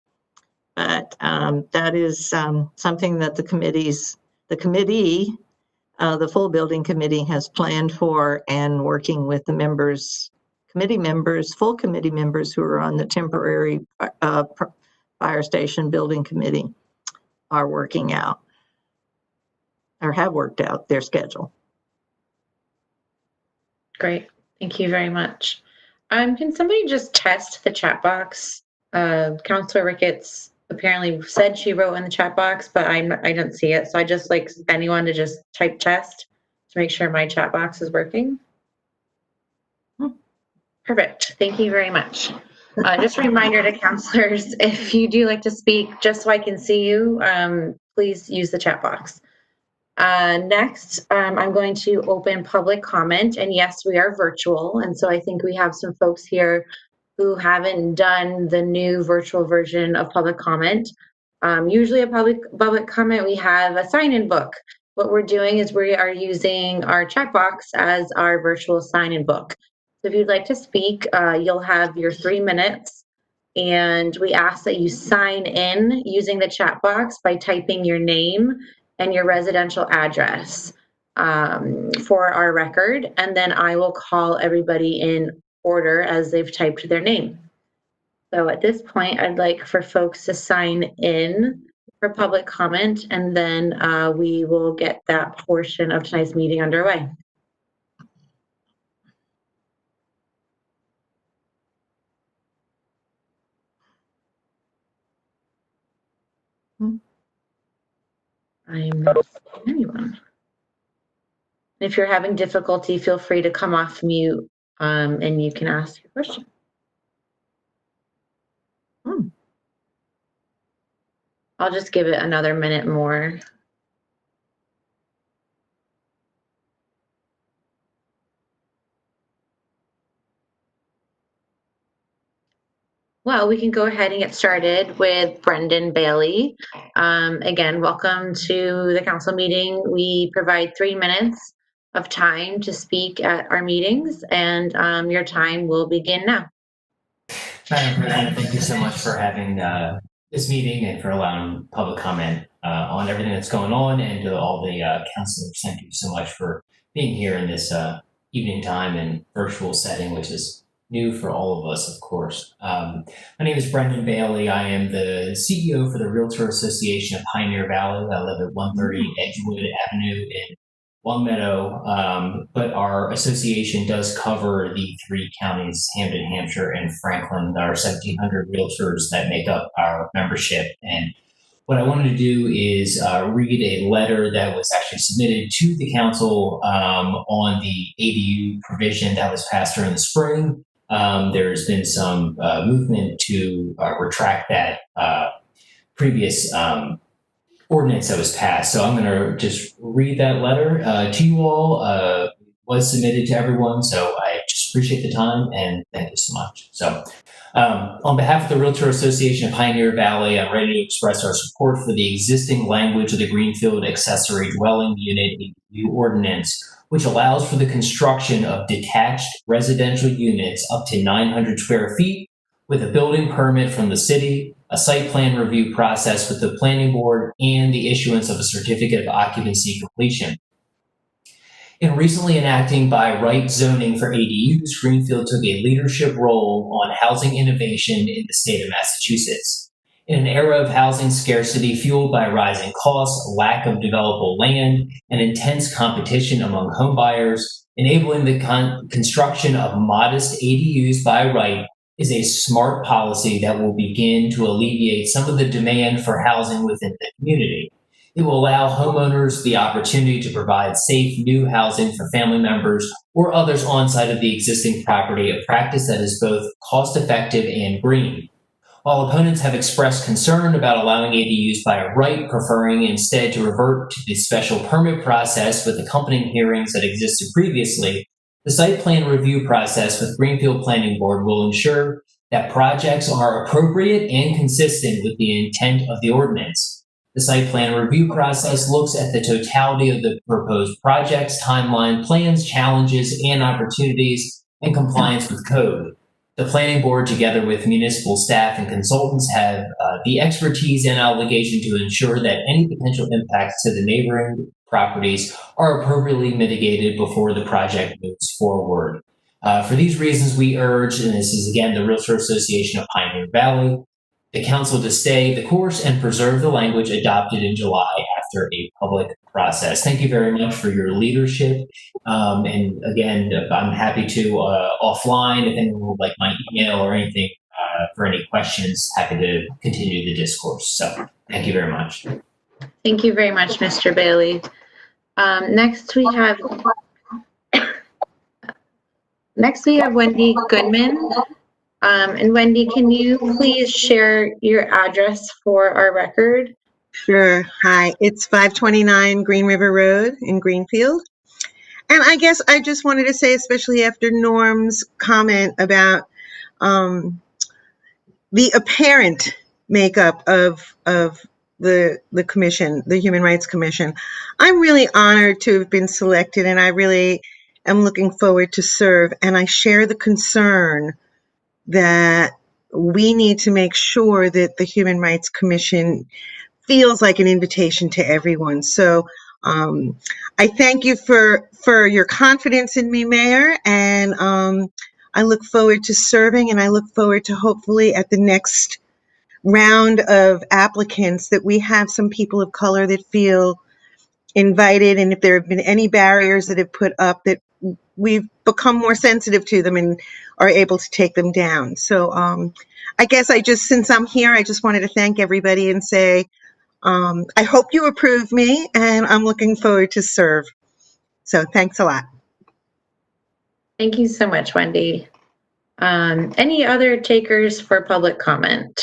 But that is something that the committee the full building committee has planned for, and working with the members, committee members, full committee members who are on the temporary fire station building committee are working out or have worked out their schedule.
Great. Thank you very much. Can somebody just test the chat box? Councilor Ricketts apparently said she wrote in the chat box, but I don't see it. So I just like anyone to just type test to make sure my chat box is working. Perfect. Thank you very much. Just a reminder to counselors, if you do like to speak, just so I can see you, please use the chat box. Next, I'm going to open public comment, and yes, we are virtual, and so I think we have some folks here who haven't done the new virtual version of public comment. Usually a public comment, we have a sign-in book. What we're doing is we are using our chat box as our virtual sign-in book. So if you'd like to speak, you'll have your 3 minutes, and we ask that you sign in using the chat box by typing your name and your residential address for our record, and then I will call everybody in order as they've typed their name. So at this point, I'd like for folks to sign in for public comment, and then we will get that portion of tonight's meeting underway. I am not seeing anyone. If you're having difficulty, feel free to come off mute and you can ask your question. I'll just give it another minute more. Well, we can go ahead and get started with Brendan Bailey. Again, welcome to the council meeting. We provide 3 minutes of time to speak at our meetings, and your time will begin now.
Madam President, thank you so much for having this meeting and for allowing public comment on everything that's going on, and to all the councilors, thank you so much for being here in this evening time and virtual setting, which is new for all of us, of course. My name is Brendan Bailey. I am the CEO for the Realtor Association of Pioneer Valley. I live at 130 Edgewood Avenue in Longmeadow, but our association does cover the 3 counties, Hampden, Hampshire, and Franklin. There are 1,700 realtors that make up our membership. And what I wanted to do is read a letter that was actually submitted to the council on the ADU provision that was passed during the spring. There's been some movement to retract that previous ordinance that was passed. So I'm going to just read that letter to you all. It was submitted to everyone, so I just appreciate the time and thank you so much. So on behalf of the Realtor Association of Pioneer Valley, I'm ready to express our support for the existing language of the Greenfield Accessory Dwelling Unit ADU Ordinance, which allows for the construction of detached residential units up to 900 square feet with a building permit from the city, a site plan review process with the planning board, and the issuance of a certificate of occupancy completion. In recently enacting by right zoning for ADUs, Greenfield took a leadership role on housing innovation in the state of Massachusetts. In an era of housing scarcity fueled by rising costs, lack of developable land, and intense competition among home buyers, enabling the construction of modest ADUs by right is a smart policy that will begin to alleviate some of the demand for housing within the community. It will allow homeowners the opportunity to provide safe new housing for family members or others on site of the existing property, a practice that is both cost-effective and green. While opponents have expressed concern about allowing ADUs by right, preferring instead to revert to the special permit process with accompanying hearings that existed previously, the site plan review process with Greenfield Planning Board will ensure that projects are appropriate and consistent with the intent of the ordinance. The site plan review process looks at the totality of the proposed projects, timeline, plans, challenges, and opportunities, and compliance with code. The planning board, together with municipal staff and consultants, have the expertise and obligation to ensure that any potential impacts to the neighboring properties are appropriately mitigated before the project moves forward. For these reasons, we urge, and this is again the Realtor Association of Pioneer Valley, the council to stay the course and preserve the language adopted in July after a public process. Thank you very much for your leadership. And again, I'm happy to offline, if anyone would like my email or anything for any questions, happy to continue the discourse. So thank you very much.
Thank you very much, Mr. Bailey. Next we have Wendy Goodman. And Wendy, can you please share your address for our record?
Sure. Hi, it's 529 Green River Road in Greenfield. And I guess I just wanted to say, especially after Norm's comment about the apparent makeup of the commission, the Human Rights Commission, I'm really honored to have been selected, and I really am looking forward to serve. And I share the concern that we need to make sure that the Human Rights Commission feels like an invitation to everyone. So I thank you for your confidence in me, Mayor, and I look forward to serving, and I look forward to hopefully at the next round of applicants that we have some people of color that feel invited, and if there have been any barriers that have put up, that we've become more sensitive to them and are able to take them down. So I guess since I'm here, I just wanted to thank everybody and say, I hope you approve me, and I'm looking forward to serve. So thanks a lot.
Thank you so much, Wendy. Any other takers for public comment?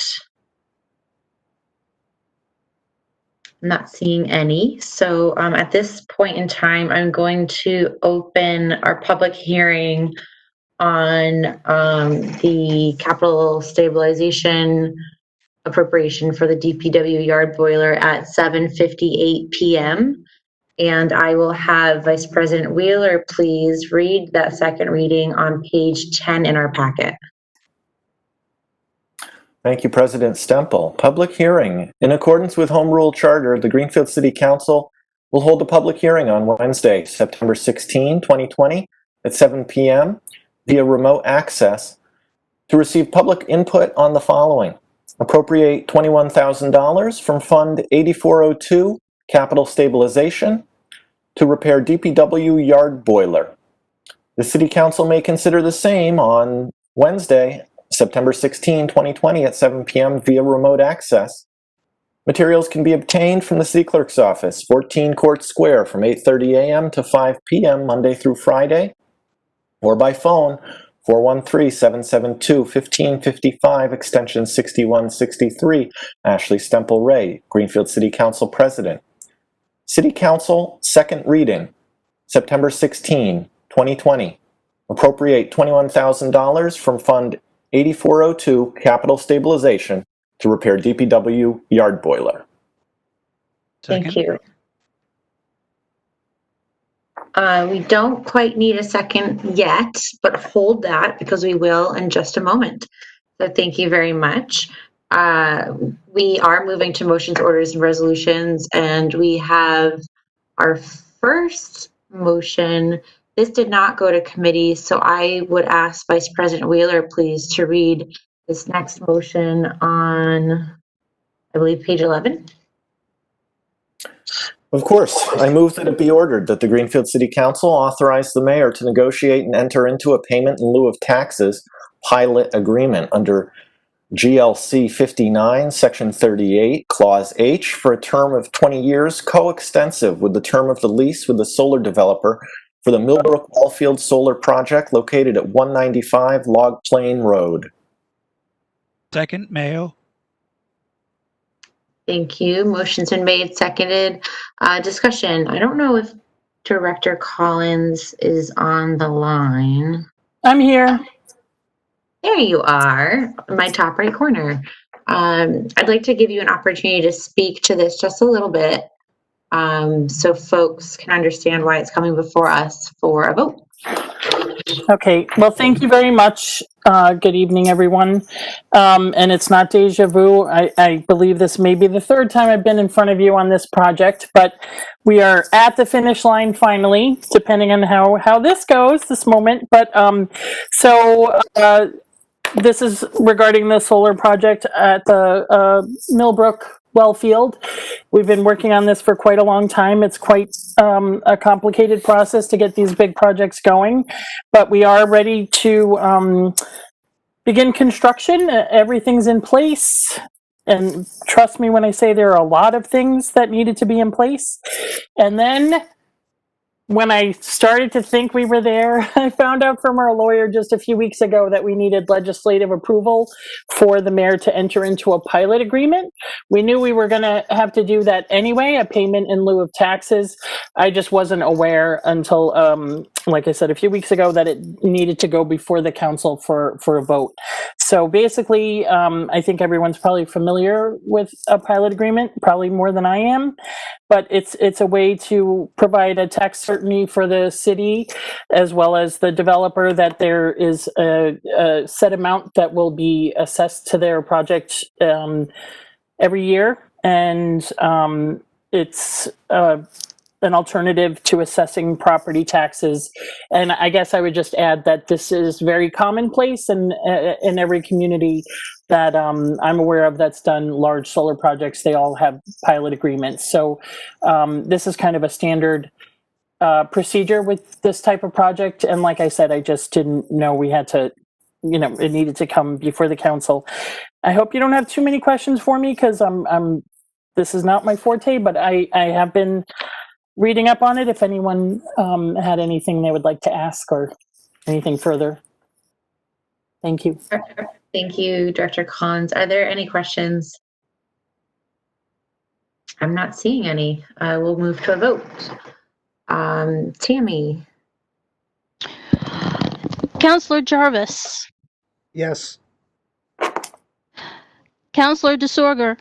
I'm not seeing any. So at this point in time, I'm going to open our public hearing on the capital stabilization appropriation for the DPW yard boiler at 7:58 p.m. And I will have Vice President Wheeler please read that second reading on page 10 in our packet.
Thank you, President Stempel. Public hearing. In accordance with Home Rule Charter, the Greenfield City Council will hold a public hearing on Wednesday, September 16, 2020 at 7 p.m. via remote access to receive public input on the following. Appropriate $21,000 from Fund 8402 Capital Stabilization to repair DPW yard boiler. The City Council may consider the same on Wednesday, September 16, 2020 at 7 p.m. via remote access. Materials can be obtained from the City Clerk's office, 14 Court Square, from 8:30 a.m. to 5 p.m. Monday through Friday, or by phone, 413-772-1555, extension 6163, Ashley Stempel Ray, Greenfield City Council President. City Council, second reading, September 16, 2020. Appropriate $21,000 from Fund 8402 Capital Stabilization to repair DPW yard boiler.
Thank you. We don't quite need a second yet, but hold that because we will in just a moment. So thank you very much. We are moving to motions, orders, and resolutions, and we have our first motion. This did not go to committee, so I would ask Vice President Wheeler, please, to read this next motion on, I believe, page 11.
Of course, I move that it be ordered that the Greenfield City Council authorize the mayor to negotiate and enter into a payment in lieu of taxes pilot agreement under GLC 59, Section 38, Clause H, for a term of 20 years, coextensive with the term of the lease with the solar developer for the Millbrook Wellfield Solar Project located at 195 Log Plain Road.
Second, Mayo.
Thank you. Motion's been made, seconded. Discussion. I don't know if Director Collins is on the line.
I'm here.
There you are, my top right corner. I'd like to give you an opportunity to speak to this just a little bit so folks can understand why it's coming before us for a vote.
Okay, well, thank you very much. Good evening, everyone. And it's not deja vu. I believe this may be the third time I've been in front of you on this project, but we are at the finish line finally, depending on how this goes, this moment. But this is regarding the solar project at the Millbrook well field. We've been working on this for quite a long time. It's quite a complicated process to get these big projects going, but we are ready to begin construction. Everything's in place. And trust me when I say there are a lot of things that needed to be in place. And then when I started to think we were there, I found out from our lawyer just a few weeks ago that we needed legislative approval for the mayor to enter into a pilot agreement. We knew we were going to have to do that anyway, a payment in lieu of taxes. I just wasn't aware until, like I said, a few weeks ago that it needed to go before the council for a vote. So basically, I think everyone's probably familiar with a pilot agreement, probably more than I am. But it's a way to provide a tax certainty for the city as well as the developer that there is a set amount that will be assessed to their project every year, and it's an alternative to assessing property taxes. And I guess I would just add that this is very commonplace in every community that I'm aware of that's done large solar projects. They all have pilot agreements. So this is kind of a standard procedure with this type of project. And like I said, I just didn't know we had to, it needed to come before the council. I hope you don't have too many questions for me because this is not my forte, but I have been reading up on it if anyone had anything they would like to ask or anything further. Thank you.
Thank you, Director Collins. Are there any questions? I'm not seeing any. We'll move to a vote. Tammy.
Councillor Jarvis.
Yes.
Councillor DeSorger.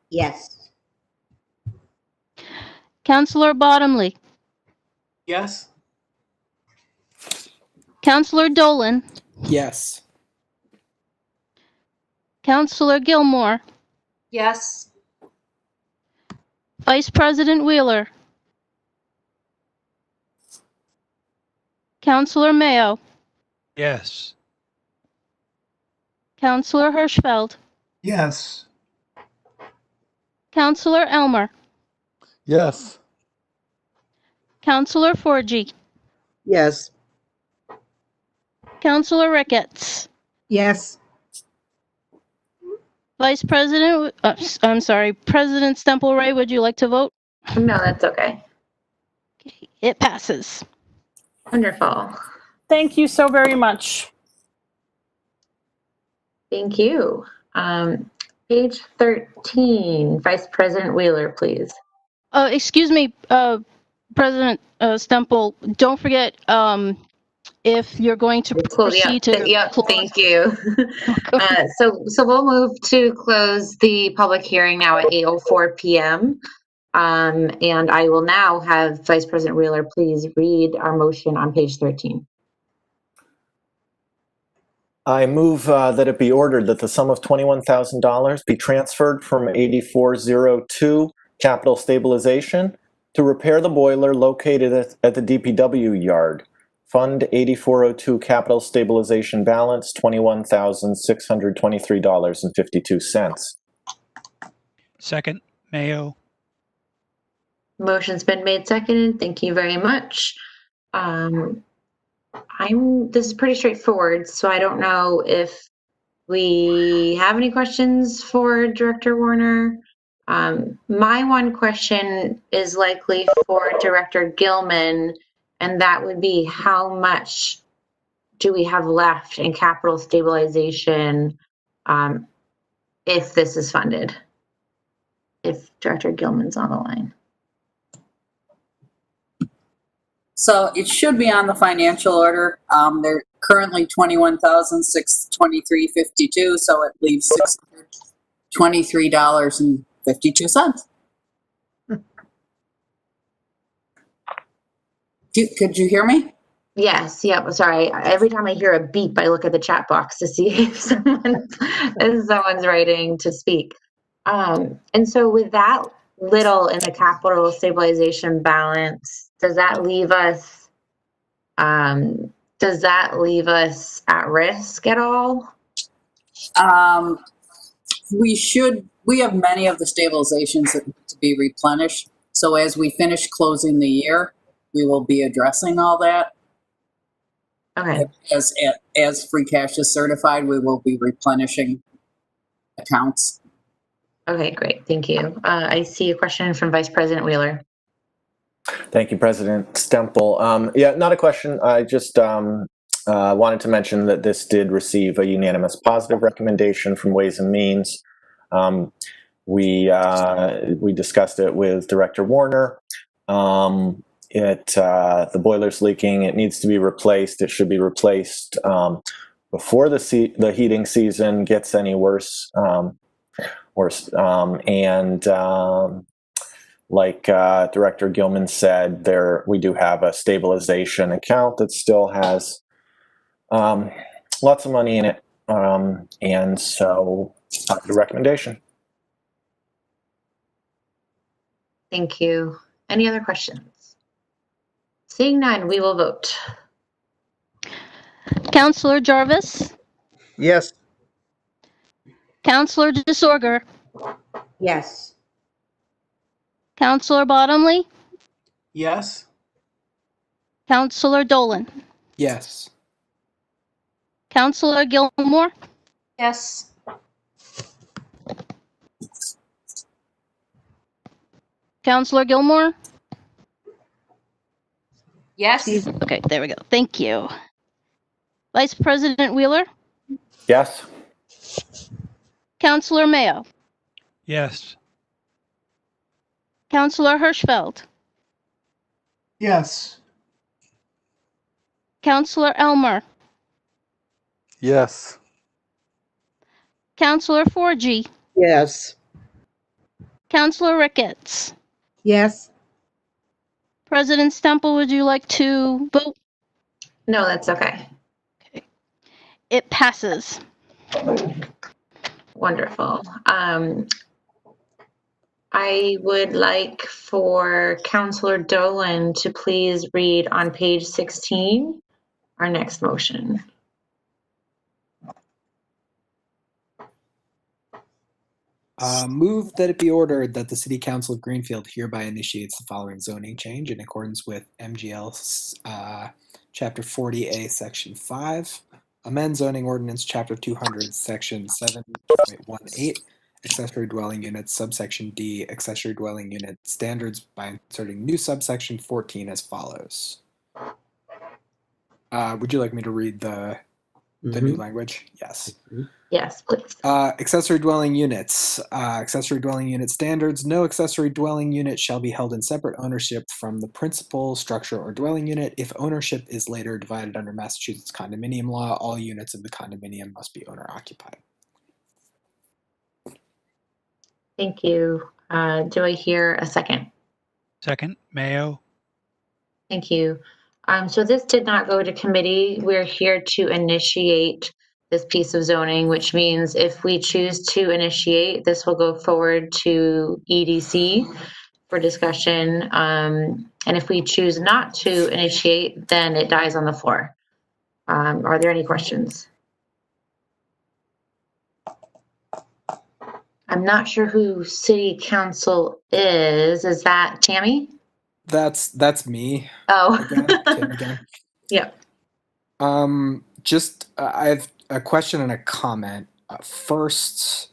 Yes.
Councillor Bottomley.
Yes.
Councillor Dolan.
Yes.
Councillor Gilmore.
Yes.
Vice President Wheeler. Councillor Mayo.
Yes.
Councillor Hirschfeld.
Yes.
Councillor Elmer.
Yes.
Councillor Forgy.
Yes.
Councillor Ricketts.
Yes.
Vice President, I'm sorry, President Stemple Ray, would you like to vote?
No, that's okay.
Okay, it passes.
Wonderful.
Thank you so very much.
Thank you. Page 13, Vice President Wheeler, please.
Excuse me, President Stemple, don't forget, if you're going to proceed to close.
Thank you. So we'll move to close the public hearing now at 8:04 p.m. And I will now have Vice President Wheeler please read our motion on page 13.
I move that it be ordered that the sum of $21,000 be transferred from 8402 capital stabilization to repair the boiler located at the DPW yard. Fund 8402 capital stabilization balance $21,623.52.
Second, Mayo.
Motion's been made, seconded. Thank you very much. This is pretty straightforward, so I don't know if we have any questions for Director Warner. My one question is likely for Director Gilman, and that would be how much do we have left in capital stabilization if this is funded? If Director Gilman's on the line.
So it should be on the financial order. They're currently $21,623.52, so it leaves $623.52. Could you hear me?
Yes, yeah, sorry. Every time I hear a beep, I look at the chat box to see if someone's writing to speak. And so with that little in the capital stabilization balance, does that leave us at risk at all?
We have many of the stabilizations that need to be replenished. So as we finish closing the year, we will be addressing all that.
Okay.
As free cash is certified, we will be replenishing accounts.
Okay, great. Thank you. I see a question from Vice President Wheeler.
Thank you, President Stemple. Yeah, not a question. I just wanted to mention that this did receive a unanimous positive recommendation from Ways and Means. We discussed it with Director Warner. The boiler's leaking. It needs to be replaced. It should be replaced before the heating season gets any worse. Like Director Gilman said, we do have a stabilization account that still has lots of money in it, and so the recommendation.
Thank you. Any other questions? Seeing none, we will vote.
Counselor Jarvis?
Yes.
Counselor DeSorger?
Yes.
Counselor Bottomley?
Yes.
Counselor Dolan?
Yes.
Counselor Gilmore?
Yes.
Counselor Gilmore?
Yes.
Okay, there we go. Thank you. Vice President Wheeler?
Yes.
Counselor Mayo?
Yes.
Counselor Hirschfeld?
Yes.
Counselor Elmer?
Yes.
Counselor Forgy?
Yes.
Counselor Ricketts?
Yes.
President Stemple, would you like to vote?
No, that's okay.
It passes.
Wonderful. I would like for Counselor Dolan to please read on page 16 our next motion.
Move that it be ordered that the City Council of Greenfield hereby initiates the following zoning change in accordance with MGL Chapter 40A, Section 5. Amend zoning ordinance Chapter 200, Section 7.18, accessory dwelling units, subsection D, accessory dwelling unit standards by inserting new subsection 14 as follows. Would you like me to read the new language? Yes.
Yes, please.
Accessory dwelling units. Accessory dwelling unit standards. No accessory dwelling unit shall be held in separate ownership from the principal structure or dwelling unit. If ownership is later divided under Massachusetts condominium law, all units of the condominium must be owner occupied.
Thank you. Do I hear a second?
Second, Mayo.
Thank you. So this did not go to committee. We're here to initiate this piece of zoning, which means if we choose to initiate, this will go forward to EDC for discussion. And if we choose not to initiate, then it dies on the floor. Are there any questions? I'm not sure who City Council is. Is that Tammy?
That's me.
Oh.
Tim again.
Yeah.
I have a question and a comment. First,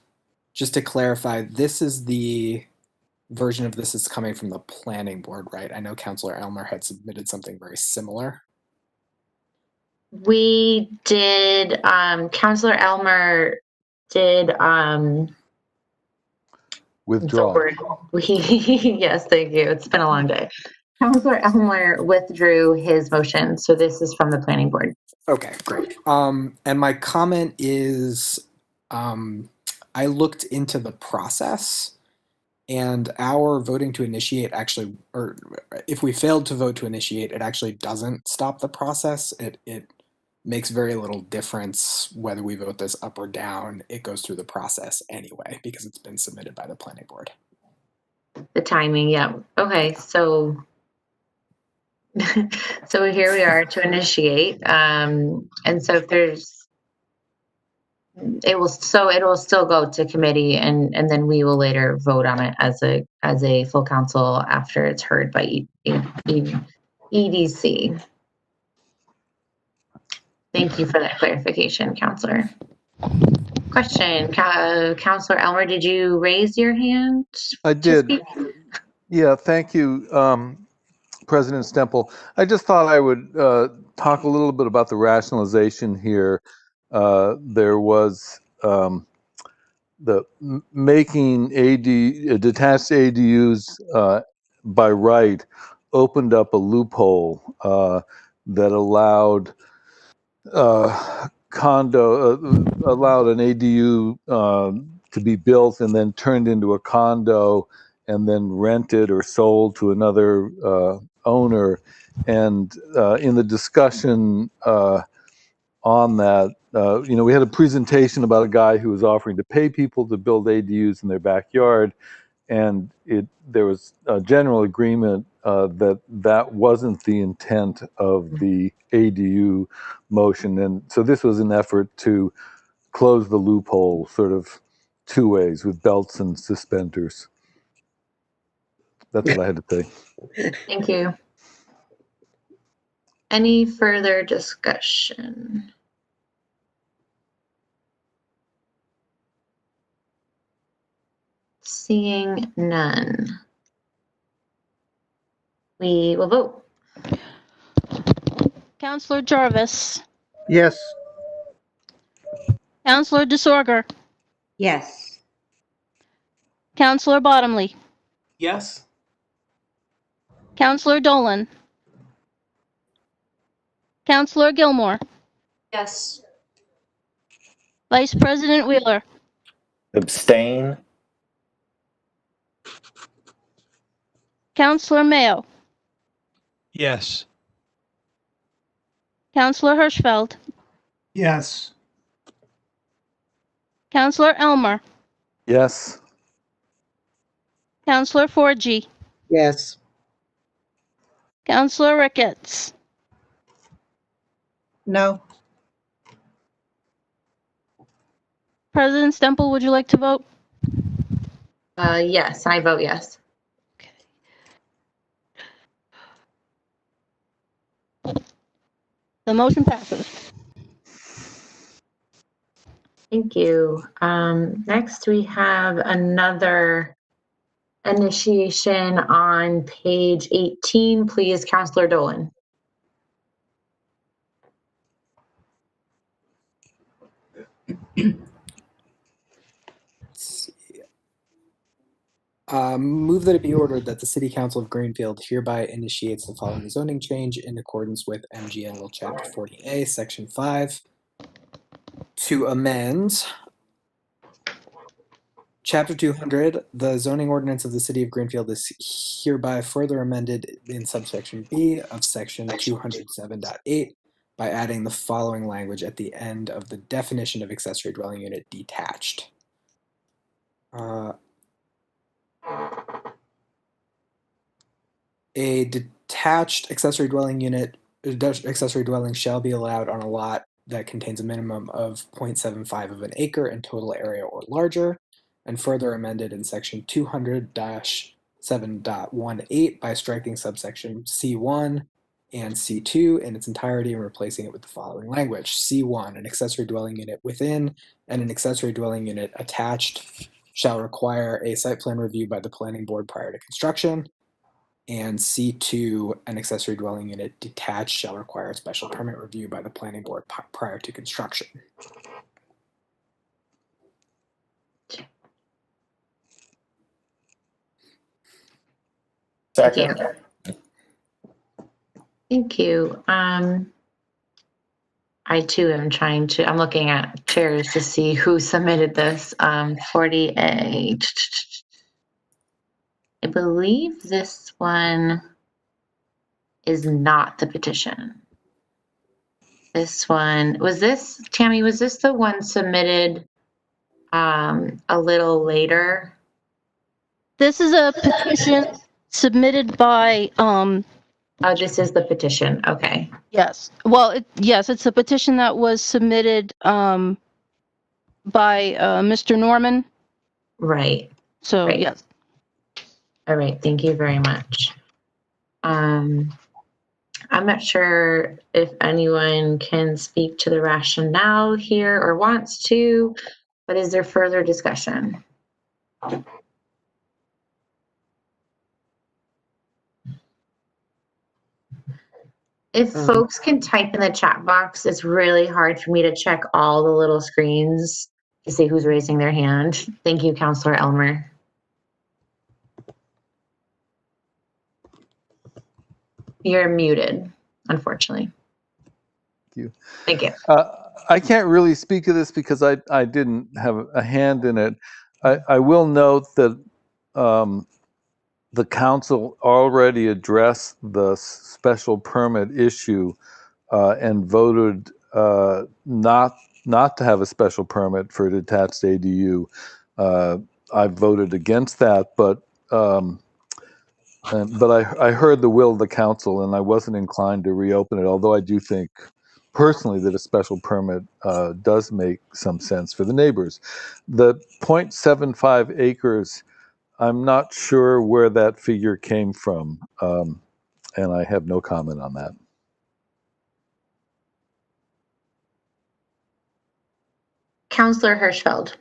just to clarify, this is the version of this is coming from the planning board, right? I know Councilor Elmer had submitted something very similar.
We did, Councilor Elmer did,
Withdraw.
yes, thank you. It's been a long day. Councilor Elmer withdrew his motion, so this is from the planning board.
Okay, great. And my comment is, I looked into the process, And our voting to initiate actually, or if we failed to vote to initiate, it actually doesn't stop the process. It makes very little difference whether we vote this up or down. It goes through the process anyway because it's been submitted by the planning board.
The timing, yeah. Okay, so so here we are to initiate. And so if there's, it will still go to committee, and then we will later vote on it as a full council after it's heard by EDC. Thank you for that clarification, Counselor. Question, Counselor Elmer, did you raise your hand?
I did. Yeah, thank you, President Stemple. I just thought I would talk a little bit about the rationalization here. There was the making detached ADUs by right opened up a loophole that allowed allowed an ADU to be built and then turned into a condo and then rented or sold to another owner. And in the discussion on that, we had a presentation about a guy who was offering to pay people to build ADUs in their backyard. And there was a general agreement that wasn't the intent of the ADU motion. And so this was an effort to close the loophole sort of two ways with belts and suspenders. That's what I had to say.
Thank you. Any further discussion? Seeing none, we will vote.
Counselor Jarvis.
Yes.
Counselor DeSorger.
Yes.
Counselor Bottomley.
Yes.
Counselor Dolan. Counselor Gilmore.
Yes.
Vice President Wheeler.
Abstain.
Counselor Mayo.
Yes.
Counselor Hirschfeld.
Yes.
Counselor Elmer.
Yes.
Counselor Forgy.
Yes.
Counselor Ricketts.
No.
President Stemple, would you like to vote?
Yes, I vote yes.
The motion passes.
Thank you. Next, we have another initiation on page 18. Please, Counselor Dolan.
Move that it be ordered that the City Council of Greenfield hereby initiates the following zoning change in accordance with MGL Chapter 40A, Section 5, to amend Chapter 200. The zoning ordinance of the City of Greenfield is hereby further amended in subsection B of Section 207.8 by adding the following language at the end of the definition of accessory dwelling unit: detached. A detached accessory dwelling shall be allowed on a lot that contains a minimum of 0.75 of an acre in total area or larger, and further amended in section 200-7.18 by striking subsection C1 and C2 in its entirety and replacing it with the following language. C1, an accessory dwelling unit within and an accessory dwelling unit attached shall require a site plan review by the planning board prior to construction. And C2, an accessory dwelling unit detached shall require a special permit review by the planning board prior to construction.
Second.
Thank you. I too am I'm looking at chairs to see who submitted this. 40A. believe this one is not the petition. This one, Tammy, was this the one submitted a little later?
This is a petition submitted by,
Oh, this is the petition. Okay.
yes. Well, yes, it's a petition that was submitted by Mr. Norman.
Right.
So,
Right.
yes.
All right. Thank you very much. I'm not sure if anyone can speak to the rationale here or wants to, but is there further discussion? If folks can type in the chat box, it's really hard for me to check all the little screens to see who's raising their hand. Thank you, Councillor Elmer. You're muted, unfortunately.
Thank you.
Thank you.
I can't really speak to this because I didn't have a hand in it. I will note that the council already addressed the special permit issue and voted not to have a special permit for a detached ADU. I voted against that, but I heard the will of the council and I wasn't inclined to reopen it, although I do think personally that a special permit does make some sense for the neighbors. The 0.75 acres, I'm not sure where that figure came from, and I have no comment on that.
Councillor Hirschfeld.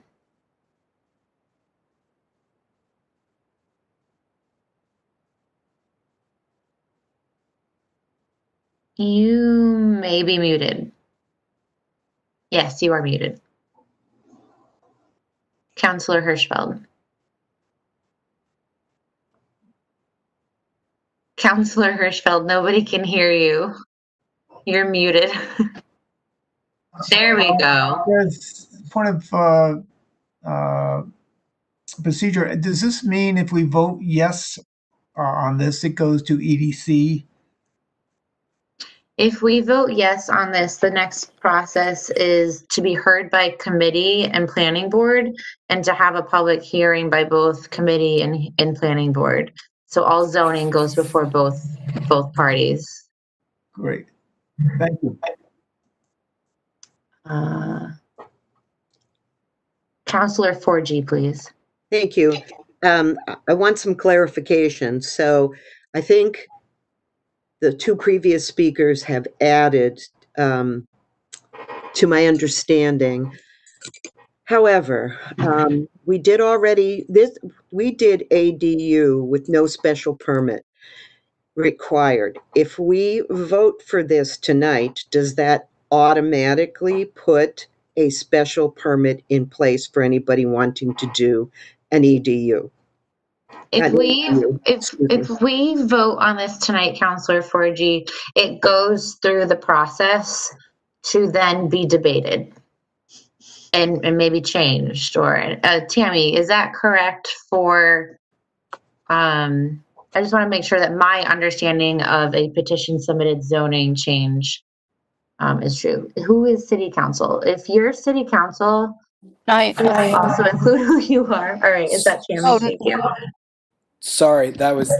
You may be muted. Yes, you are muted. Councillor Hirschfeld. Councillor Hirschfeld, nobody can hear you. You're muted. There we go.
There's point of procedure. Does this mean if we vote yes on this, it goes to EDC?
If we vote yes on this, the next process is to be heard by committee and planning board and to have a public hearing by both committee and planning board. So all zoning goes before both parties.
Great. Thank you.
Councillor 4G, please.
Thank you. I want some clarification. So I think the two previous speakers have added to my understanding. However, we did ADU with no special permit required. If we vote for this tonight, does that automatically put a special permit in place for anybody wanting to do an EDU?
If we vote on this tonight, Councillor 4G, it goes through the process to then be debated and maybe changed. Or Tammy, is that correct? For I just want to make sure that my understanding of a petition submitted zoning change is true. Who is City Council? If you're City Council,
I
also include who you are. All right, is that Tammy? Thank you.
Sorry, that was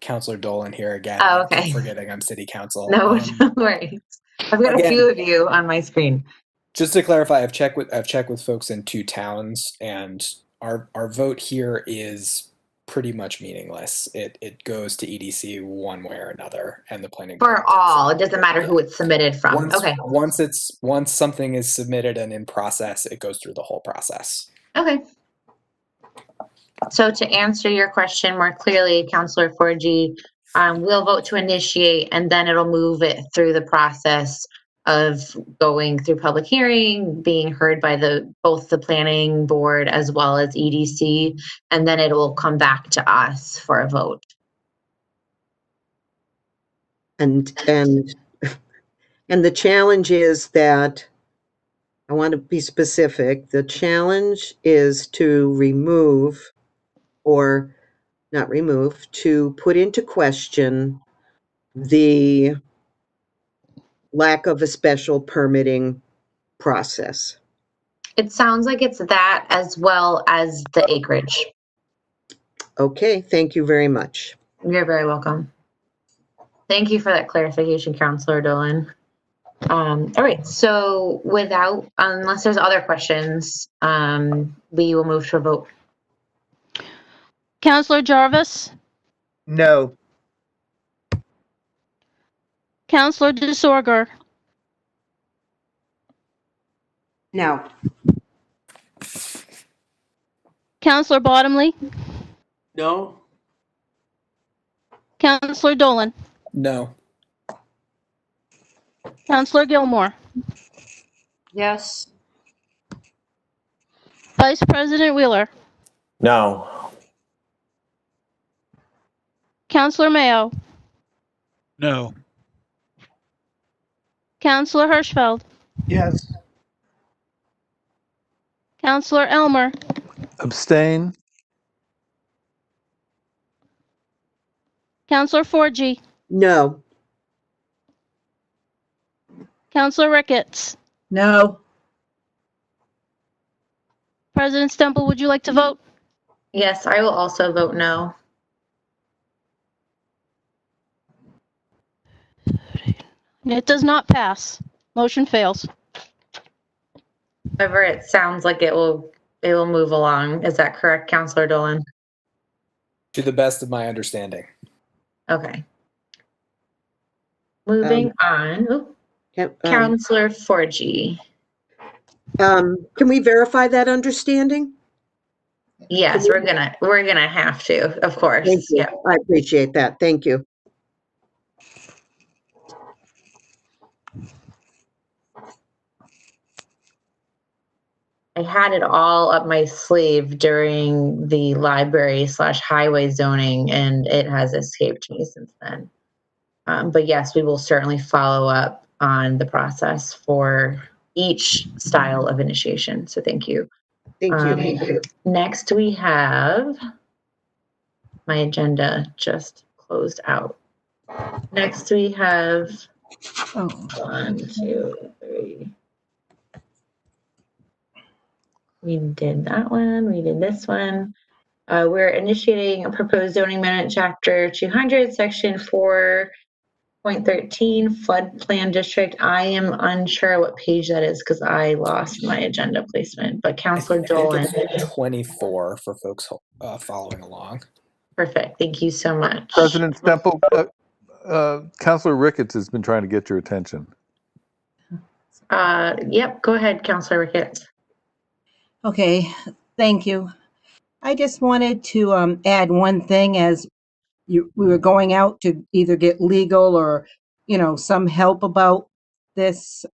Councillor Dolan here again.
Oh, okay.
I'm forgetting I'm City Council.
No, don't worry. I've got a few of you on my screen.
Just to clarify, I've checked with folks in 2 towns, and our vote here is pretty much meaningless. It goes to EDC one way or another, and the planning board.
For all, it doesn't matter who it's submitted from.
Once something is submitted and in process, it goes through the whole process.
Okay. So to answer your question more clearly, Councillor 4G, we'll vote to initiate and then it'll move it through the process of going through public hearing, being heard by both the planning board as well as EDC, and then it will come back to us for a vote.
And the challenge is that, I want to be specific, the challenge is to remove or not remove, to put into question the lack of a special permitting process.
It sounds like it's that as well as the acreage.
Okay, thank you very much.
You're very welcome. Thank you for that clarification, Councilor Dolan. All right, so unless there's other questions, we will move to a vote.
Councilor Jarvis?
No.
Councilor DeSorger?
No.
Councilor Bottomley?
No.
Councilor Dolan?
No.
Councilor Gilmore?
Yes.
Vice President Wheeler?
No.
Councilor Mayo?
No.
Councilor Hirschfeld?
Yes.
Councilor Elmer?
Abstain?
Councilor Forgy?
No.
Councilor Ricketts?
No.
President Stemple, would you like to vote?
Yes, I will also vote no.
It does not pass. Motion fails.
However, it sounds like it will move along. Is that correct, Councilor Dolan?
To the best of my understanding.
Okay. Moving on. Councilor Forgy.
Can we verify that understanding?
Yes, we're gonna have to, of course.
Thank you.
Yeah.
I appreciate that. Thank you.
I had it all up my sleeve during the library/highway zoning, and it has escaped me since then. But yes, we will certainly follow up on the process for each style of initiation. So thank you.
Thank you.
Next, we have my agenda just closed out. Next, we have 1, 2, 3. We did that one. We did this one. We're initiating a proposed zoning amendment, chapter 200, section 4.13, flood plan district. I am unsure what page that is because I lost my agenda placement, but Councilor Dolan.
I think it's 24 for folks following along.
Perfect. Thank you so much.
President Stemple, Councilor Ricketts has been trying to get your attention.
Yep, go ahead, Councilor Ricketts.
Okay, thank you. I just wanted to add one thing as we were going out to either get legal or, some help about this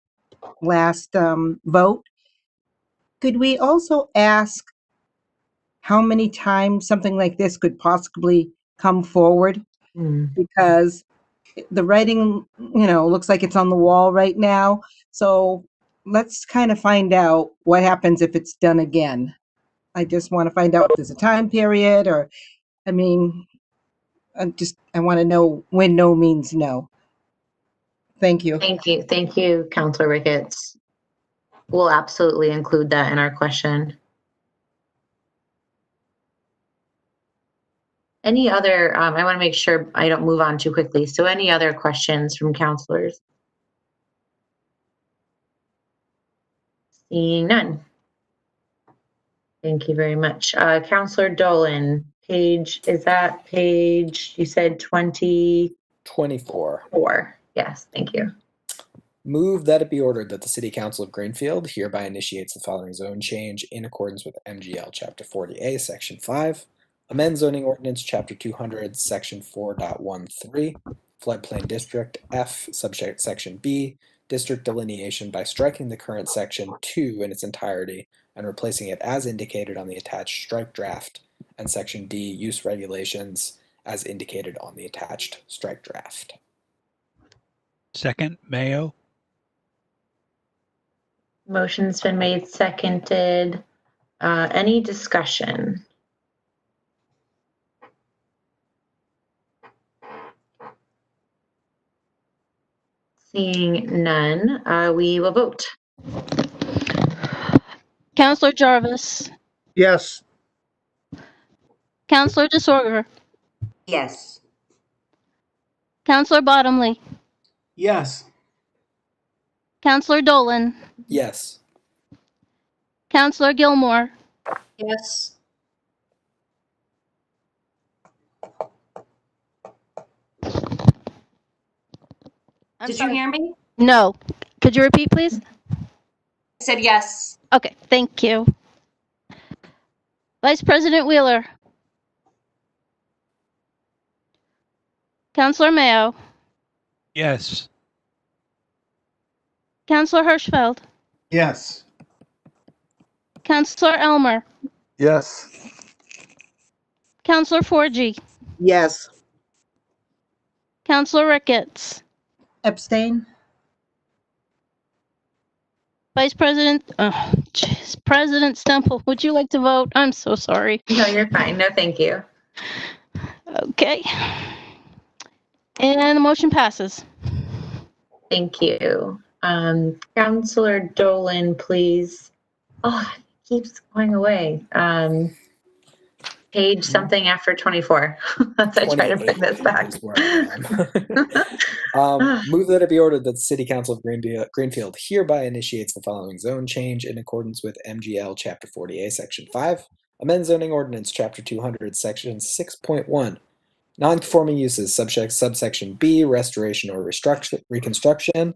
last vote. Could we also ask how many times something like this could possibly come forward? Because the writing, looks like it's on the wall right now. So let's kind of find out what happens if it's done again. I just want to find out if there's a time period I want to know when no means no. Thank you.
Thank you. Thank you, Councilor Ricketts. We'll absolutely include that in our question. Any other, I want to make sure I don't move on too quickly. So any other questions from councilors? Seeing none. Thank you very much. Councilor Dolan, is that page, you said
24.
Yes, thank you.
Move that it be ordered that the City Council of Greenfield hereby initiates the following zone change in accordance with MGL Chapter 40A, Section 5, amend zoning ordinance Chapter 200, Section 4.13, floodplain district F, subject Section B, district delineation by striking the current Section 2 in its entirety and replacing it as indicated on the attached strike draft, and Section D, use regulations as indicated on the attached strike draft.
Second, Mayo.
Motion's been made, seconded. Any discussion? Seeing none, we will vote.
Counselor Jarvis,
Yes.
Counselor DeSorger,
Yes.
Counselor Bottomley,
Yes.
Counselor Dolan,
Yes.
Counselor Gilmore,
Yes.
I'm
Did
sorry.
you hear me?
No. Could you repeat, please?
I said yes.
Okay, thank you. Vice President Wheeler, Counselor Mayo,
Yes.
Counselor Hirschfeld,
Yes.
Counselor Elmer,
Yes.
Counselor Forgy,
Yes.
Counselor Ricketts,
Abstain?
Vice President, President Stemple, would you like to vote? I'm so sorry.
No, you're fine. No, thank you.
Okay. And the motion passes.
Thank you. Counselor Dolan, please. Oh, it keeps going away. Page something after 24. As I try to bring this back.
Is where I am. Move that it be ordered that the City Council of Greenfield hereby initiates the following zone change in accordance with MGL Chapter 40A, Section 5, amend zoning ordinance Chapter 200, Section 6.1, non-conforming uses, subsection B, restoration or reconstruction,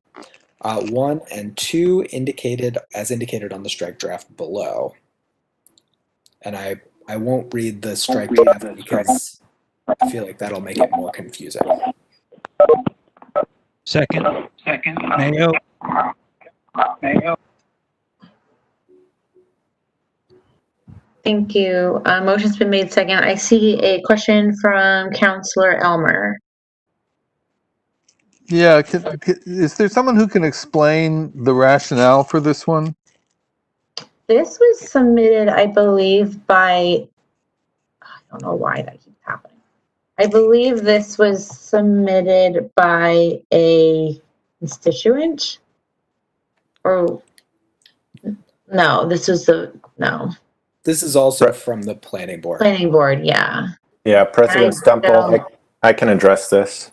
1 and 2 indicated on the strike draft below. And I won't read the strike draft because I feel like that'll make it more confusing.
Second. Mayo.
Thank you. Motion's been made second. I see a question from Counselor Elmer.
Yeah, is there someone who can explain the rationale for this one?
This was submitted, I believe, by, I don't know why that keeps happening. I believe this was submitted by a constituent, or no, this was no.
This is also from the planning board.
Planning board, yeah.
Yeah, President Stemple, I can address this.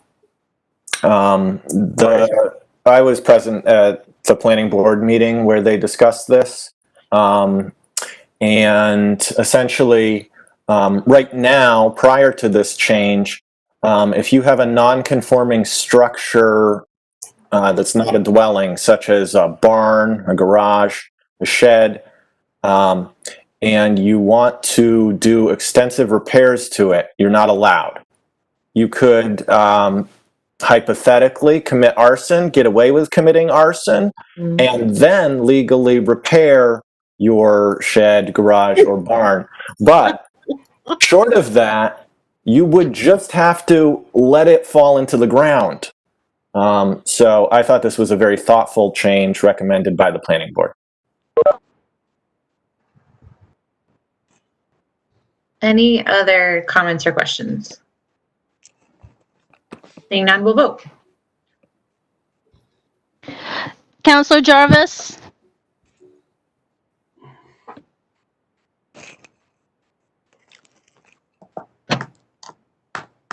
I was present at the planning board meeting where they discussed this. And essentially, right now, prior to this change, if you have a non-conforming structure that's not a dwelling, such as a barn, a garage, a shed, and you want to do extensive repairs to it, you're not allowed. You could hypothetically commit arson, get away with committing arson, and then legally repair your shed, garage, or barn. But short of that, you would just have to let it fall into the ground. So I thought this was a very thoughtful change recommended by the planning board.
Any other comments or questions? Seeing none, we'll vote.
Counselor Jarvis,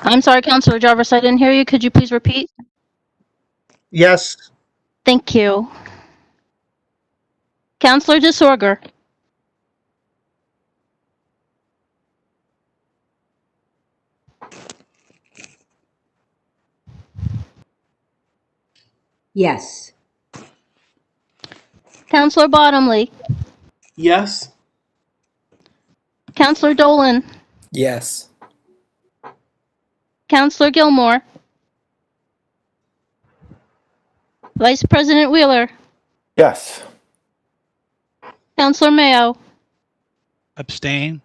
I'm sorry, Counselor Jarvis, I didn't hear you. Could you please repeat?
Yes.
Thank you. Counselor DeSorger,
Yes.
Counselor Bottomley,
Yes.
Counselor Dolan,
Yes.
Counselor Gilmore, Vice President Wheeler,
Yes.
Counselor Mayo,
Abstain.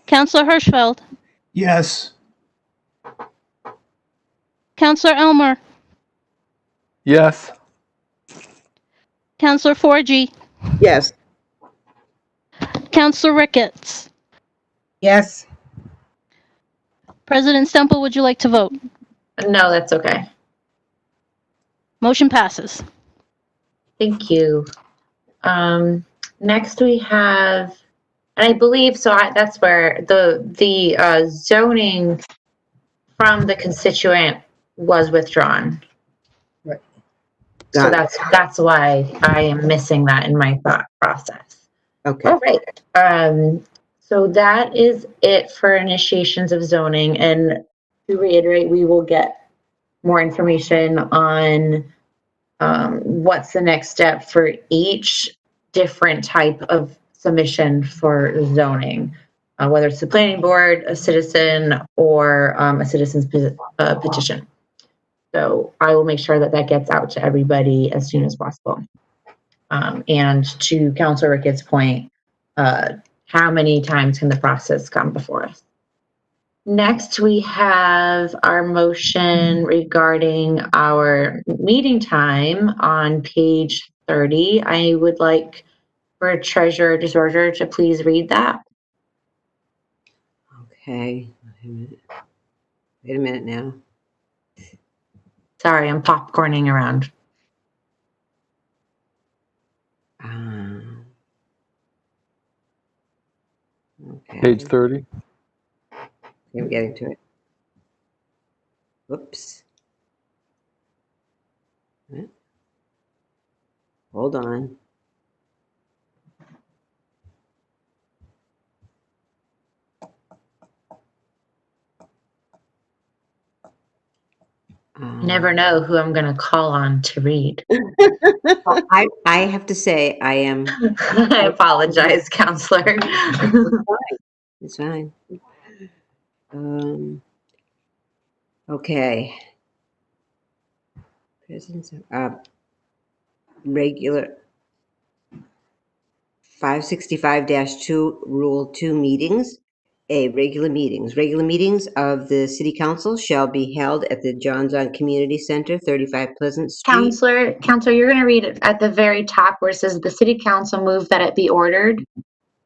Counselor Hirschfeld,
Yes.
Counselor Elmer,
Yes.
Counselor Forgy,
Yes.
Counselor Ricketts.
Yes.
President Stemple, would you like to vote?
No, that's okay.
Motion passes.
Thank you. Next we have, and I believe, that's where the zoning from the constituent was withdrawn.
Right.
So
Got it.
that's why I am missing that in my thought process.
Okay.
All right. So that is it for initiations of zoning. And to reiterate, we will get more information on what's the next step for each different type of submission for zoning, whether it's the planning board, a citizen, or a citizen's petition. So I will make sure that that gets out to everybody as soon as possible. And to Councilor Ricketts' point, how many times can the process come before us? Next, we have our motion regarding our meeting time on page 30. I would like for Treasurer DeSorger to please read that.
Okay. Wait a minute now.
Sorry, I'm popcorning around.
Okay.
Page 30.
Okay, I'm getting to it. Whoops. Hold on.
You never know who I'm going to call on to read.
I have to say I am.
I apologize, Counselor.
It's fine. Okay. Presence of regular 565-2 Rule 2 meetings. Regular meetings. Regular meetings of the City Council shall be held at the John Zahn Community Center, 35 Pleasant Street.
Counselor, you're going to read it at the very top where it says the City Council move that it be ordered.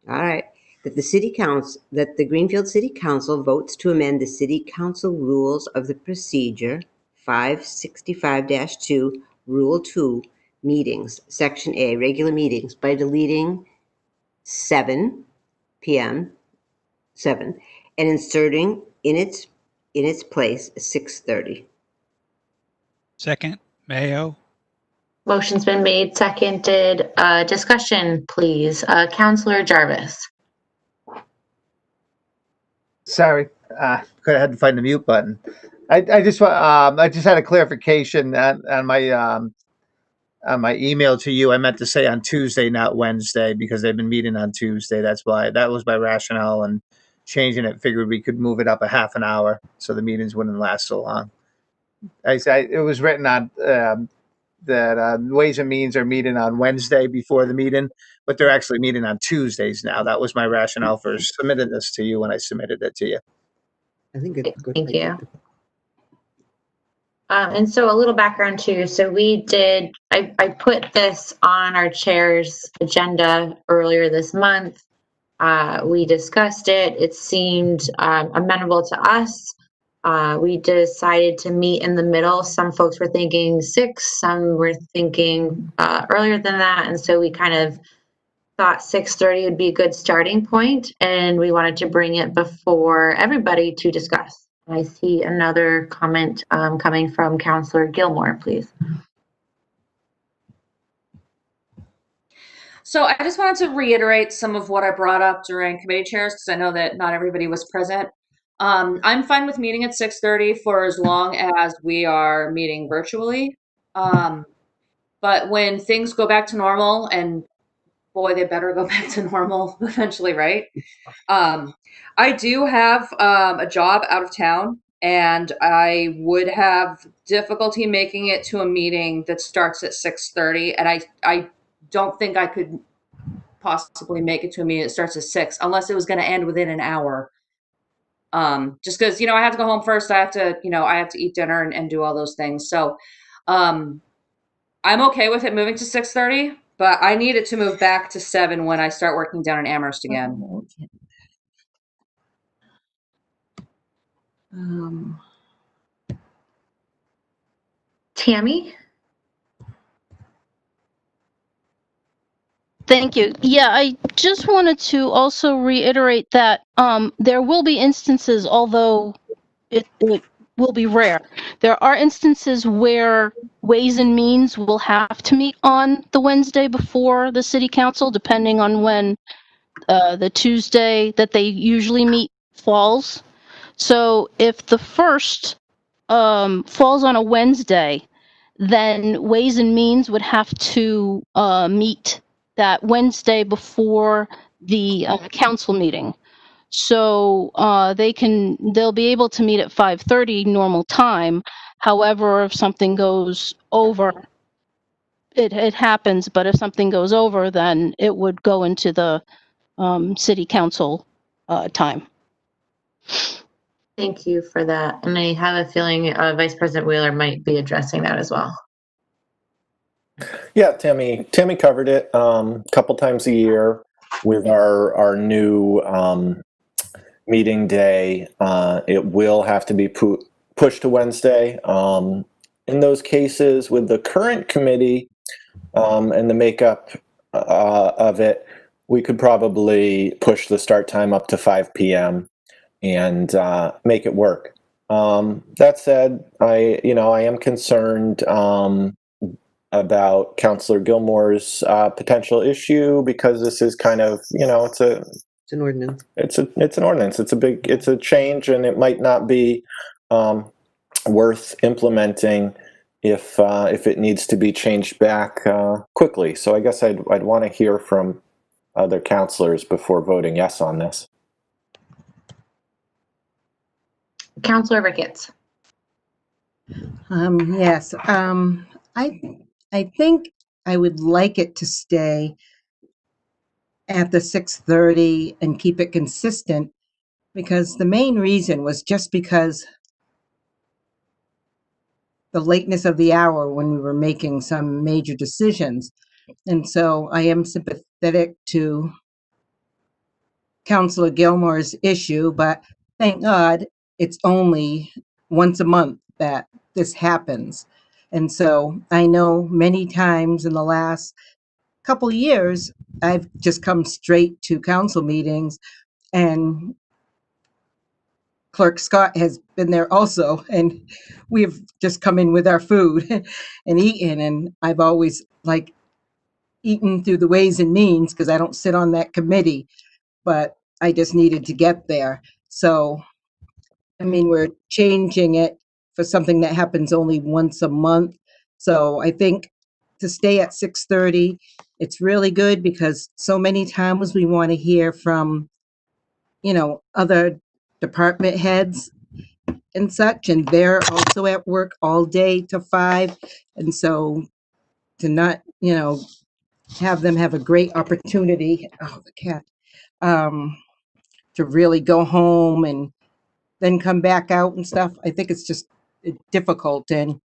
All right. That the Greenfield City Council votes to amend the City Council Rules of the Procedure 565-2 Rule 2 meetings, Section A, regular meetings, by deleting 7 p.m. 7 and inserting in its place 6:30.
Second, Mayo.
Motion's been made, seconded. Discussion, please. Counselor Jarvis.
Sorry, I had to find the mute button. I just had a clarification on my email to you. I meant to say on Tuesday, not Wednesday, because they've been meeting on Tuesday. That's why that was my rationale and changing it. Figured we could move it up a half an hour so the meetings wouldn't last so long. It was written on that Ways and Means are meeting on Wednesday before the meeting, but they're actually meeting on Tuesdays now. That was my rationale for submitting this to you when I submitted it to you.
I think it's good.
Thank you. And so a little background too. So I put this on our chair's agenda earlier this month. We discussed it. It seemed amenable to us. We decided to meet in the middle. Some folks were thinking 6, some were thinking earlier than that. And so we kind of thought 6:30 would be a good starting point, and we wanted to bring it before everybody to discuss. I see another comment coming from Councillor Gilmore, please.
So I just wanted to reiterate some of what I brought up during committee chairs, because I know that not everybody was present. I'm fine with meeting at 6:30 for as long as we are meeting virtually. But when things go back to normal, and boy, they better go back to normal eventually, right? I do have a job out of town, and I would have difficulty making it to a meeting that starts at 6:30, and I don't think I could possibly make it to a meeting that starts at 6 unless it was going to end within an hour. Just because, I have to go home first. I have to eat dinner and do all those things. So, I'm okay with it moving to 6:30, but I need it to move back to 7 when I start working down in Amherst again.
Tammy?
Thank you. Yeah, I just wanted to also reiterate that there will be instances, although it will be rare, there are instances where Ways and Means will have to meet on the Wednesday before the city council, depending on when the Tuesday that they usually meet falls. So if the first falls on a Wednesday, then Ways and Means would have to meet that Wednesday before the council meeting. So they'll be able to meet at 5:30 normal time. However, if something goes over, it happens, but if something goes over, then it would go into the city council time.
Thank you for that. And I have a feeling Vice President Wheeler might be addressing that as well.
Yeah, Tammy covered it a couple times a year with our new meeting day. It will have to be pushed to Wednesday. In those cases, with the current committee and the makeup of it, we could probably push the start time up to 5 p.m. and make it work. That said, I am concerned about Councillor Gilmore's potential issue, because this is kind of, it's
an ordinance.
It's an ordinance. It's a change, and it might not be worth implementing if it needs to be changed back quickly. So I guess I'd want to hear from other councillors before voting yes on this.
Councillor Ricketts.
Yes. I think I would like it to stay at the 6:30 and keep it consistent, because the main reason was just because the lateness of the hour when we were making some major decisions. And so I am sympathetic to Councillor Gilmore's issue, but thank God it's only once a month that this happens. And so I know many times in the last couple years, I've just come straight to council meetings, and Clerk Scott has been there also, and we've just come in with our food and eaten, and I've always eaten through the Ways and Means because I don't sit on that committee, but I just needed to get there. So, I mean, we're changing it for something that happens only once a month. So I think to stay at 6:30, it's really good, because so many times we want to hear from, other department heads and such, and they're also at work all day to 5. And so to not, have them have a great opportunity, the cat, to really go home and then come back out and stuff, I think it's just difficult. And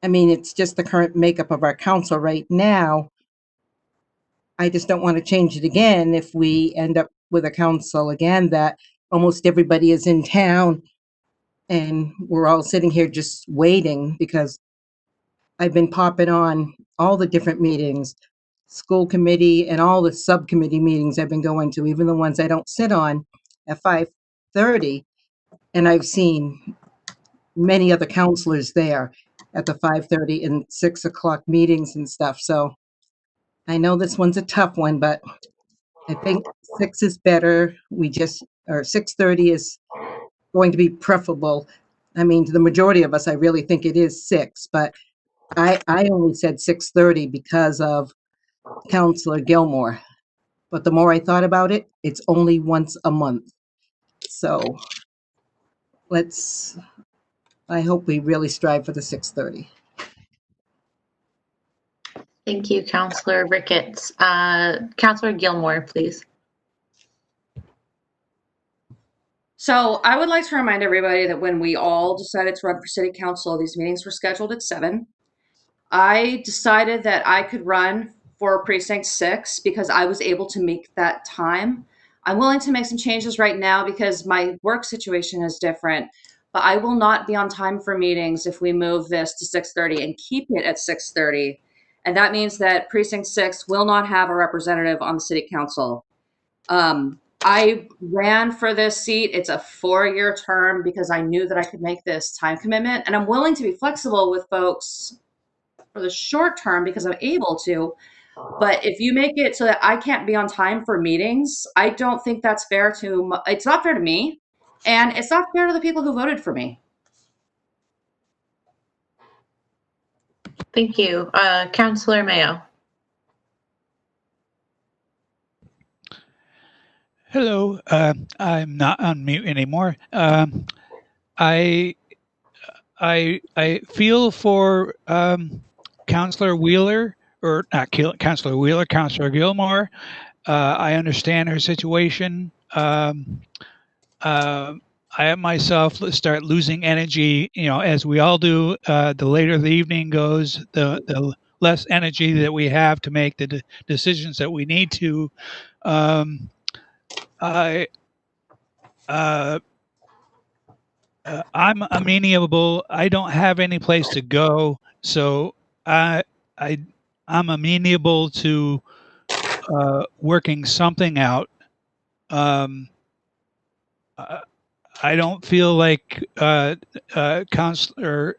I mean, it's just the current makeup of our council right now. I just don't want to change it again if we end up with a council again that almost everybody is in town and we're all sitting here just waiting, because I've been popping on all the different meetings, school committee and all the subcommittee meetings I've been going to, even the ones I don't sit on, at 5:30. And I've seen many other counselors there at the 5:30 and 6 o'clock meetings and stuff. So I know this one's a tough one, but I think 6 is better. Or 6:30 is going to be preferable. I mean, to the majority of us, I really think it is 6, but I only said 6:30 because of Counselor Gilmore. But the more I thought about it, it's only once a month. So I hope we really strive for the 6:30.
Thank you, Councillor Ricketts. Councillor Gilmore, please.
So I would like to remind everybody that when we all decided to run for city council, these meetings were scheduled at 7. I decided that I could run for precinct 6 because I was able to make that time. I'm willing to make some changes right now because my work situation is different, but I will not be on time for meetings if we move this to 6:30 and keep it at 6:30 And that means that Precinct 6 will not have a representative on the city council. I ran for this seat. It's a 4-year term because I knew that I could make this time commitment. And I'm willing to be flexible with folks for the short term because I'm able to. But if you make it so that I can't be on time for meetings, I don't think that's fair to, it's not fair to me. And it's not fair to the people who voted for me.
Thank you. Councillor Mayo.
Hello. I'm not on mute anymore. I feel for Councillor Wheeler, or not Councillor Wheeler, Councillor Gilmore. I understand her situation. I myself start losing energy, as we all do. The later the evening goes, the less energy that we have to make the decisions that we need to. I'm amenable. I don't have any place to go, so I'm amenable to working something out. I don't feel like Councillor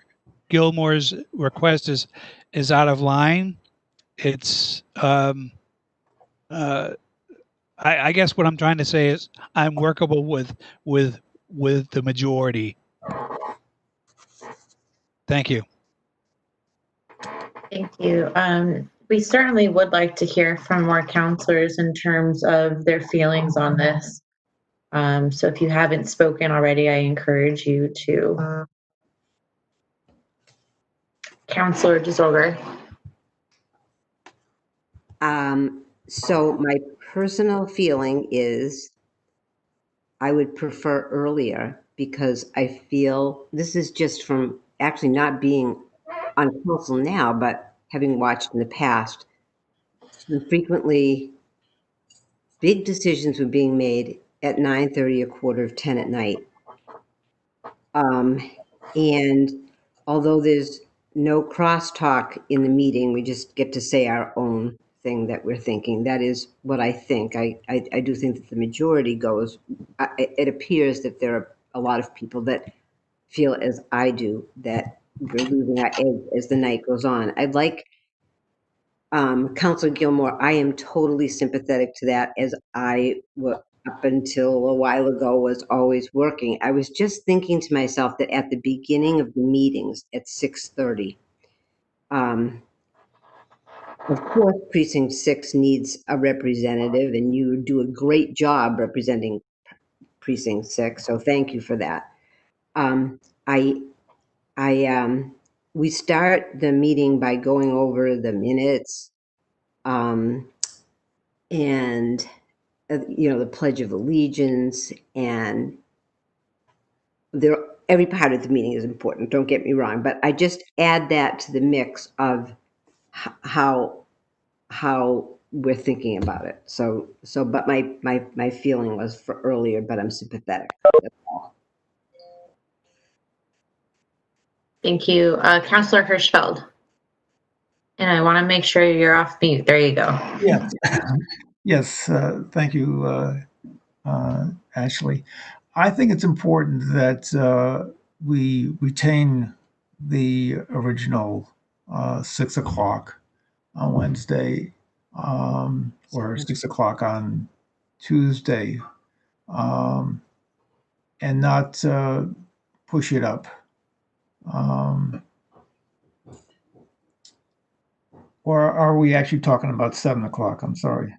Gilmore's request is out of line. It's I guess what I'm trying to say is I'm workable with the majority. Thank you.
Thank you. We certainly would like to hear from more counselors in terms of their feelings on this. So if you haven't spoken already, I encourage you to. Councillor DeZolger.
So my personal feeling is I would prefer earlier because I feel this is just from actually not being on council now, but having watched in the past, frequently big decisions were being made at 9:30, a quarter of 10 at night. And although there's no crosstalk in the meeting, we just get to say our own thing that we're thinking. That is what I think. I do think that the majority goes. It appears that there are a lot of people that feel as I do, that we're losing our edge as the night goes on. I'd like Councilor Gilmore, I am totally sympathetic to that, as I up until a while ago was always working. I was just thinking to myself that at the beginning of the meetings at 6:30, of course, Precinct 6 needs a representative, and you do a great job representing Precinct 6, so thank you for that. We start the meeting by going over the minutes, and the Pledge of Allegiance, and every part of the meeting is important, don't get me wrong, but I just add that to the mix of how we're thinking about it. But my feeling was for earlier, but I'm sympathetic. That's all.
Thank you. Councillor Hirschfeld. And I want to make sure you're off mute. There you go.
Yes. Yes. Thank you, Ashley. I think it's important that we retain the original 6 o'clock on Wednesday, or 6 o'clock on Tuesday, and not push it up. Or are we actually talking about 7 o'clock? I'm sorry.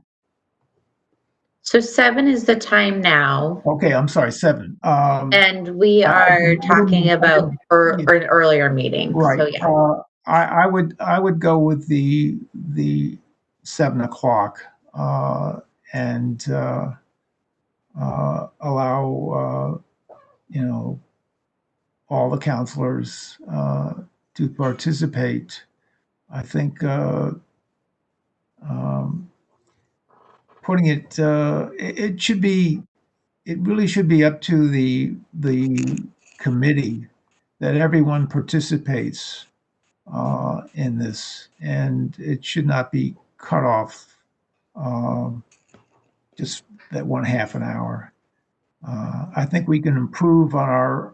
So 7 is the time now.
Okay, I'm sorry, 7.
And we are talking about an earlier meeting.
Right.
So yeah.
I would go with the 7 o'clock and allow all the counselors to participate. I think putting it it really should be up to the committee that everyone participates in this, and it should not be cut off just that one half an hour. I think we can improve on our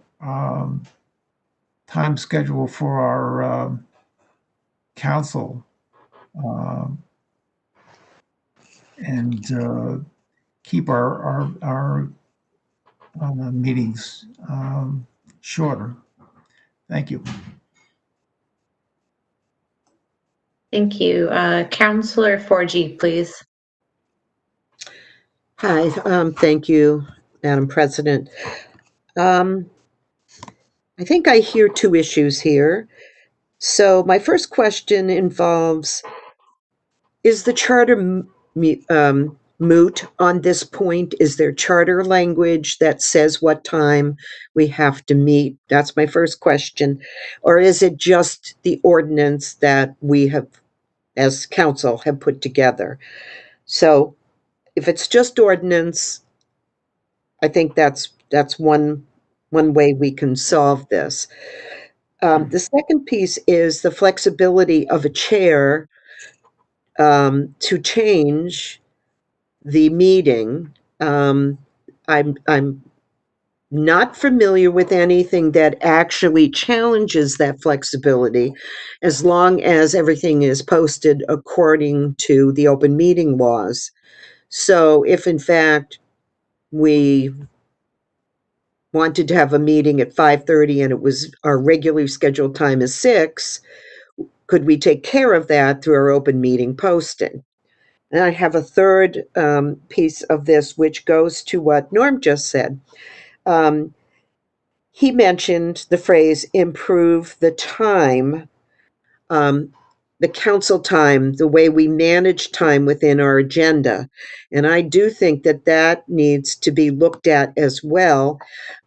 time schedule for our council and keep our meetings shorter. Thank you.
Thank you. Councillor 4G, please.
Hi, thank you, Madam President. I think I hear two issues here. So my first question involves, is the charter moot on this point? Is there charter language that says what time we have to meet? That's my first question. Or is it just the ordinance that we have, as council, have put together? So if it's just ordinance, I think that's one way we can solve this. The second piece is the flexibility of a chair to change the meeting. I'm not familiar with anything that actually challenges that flexibility, as long as everything is posted according to the open meeting laws. So if in fact we wanted to have a meeting at 5:30 and it was our regularly scheduled time is 6, could we take care of that through our open meeting posting? And I have a third piece of this, which goes to what Norm just said. He mentioned the phrase improve the time, the council time, the way we manage time within our agenda. And I do think that that needs to be looked at as well.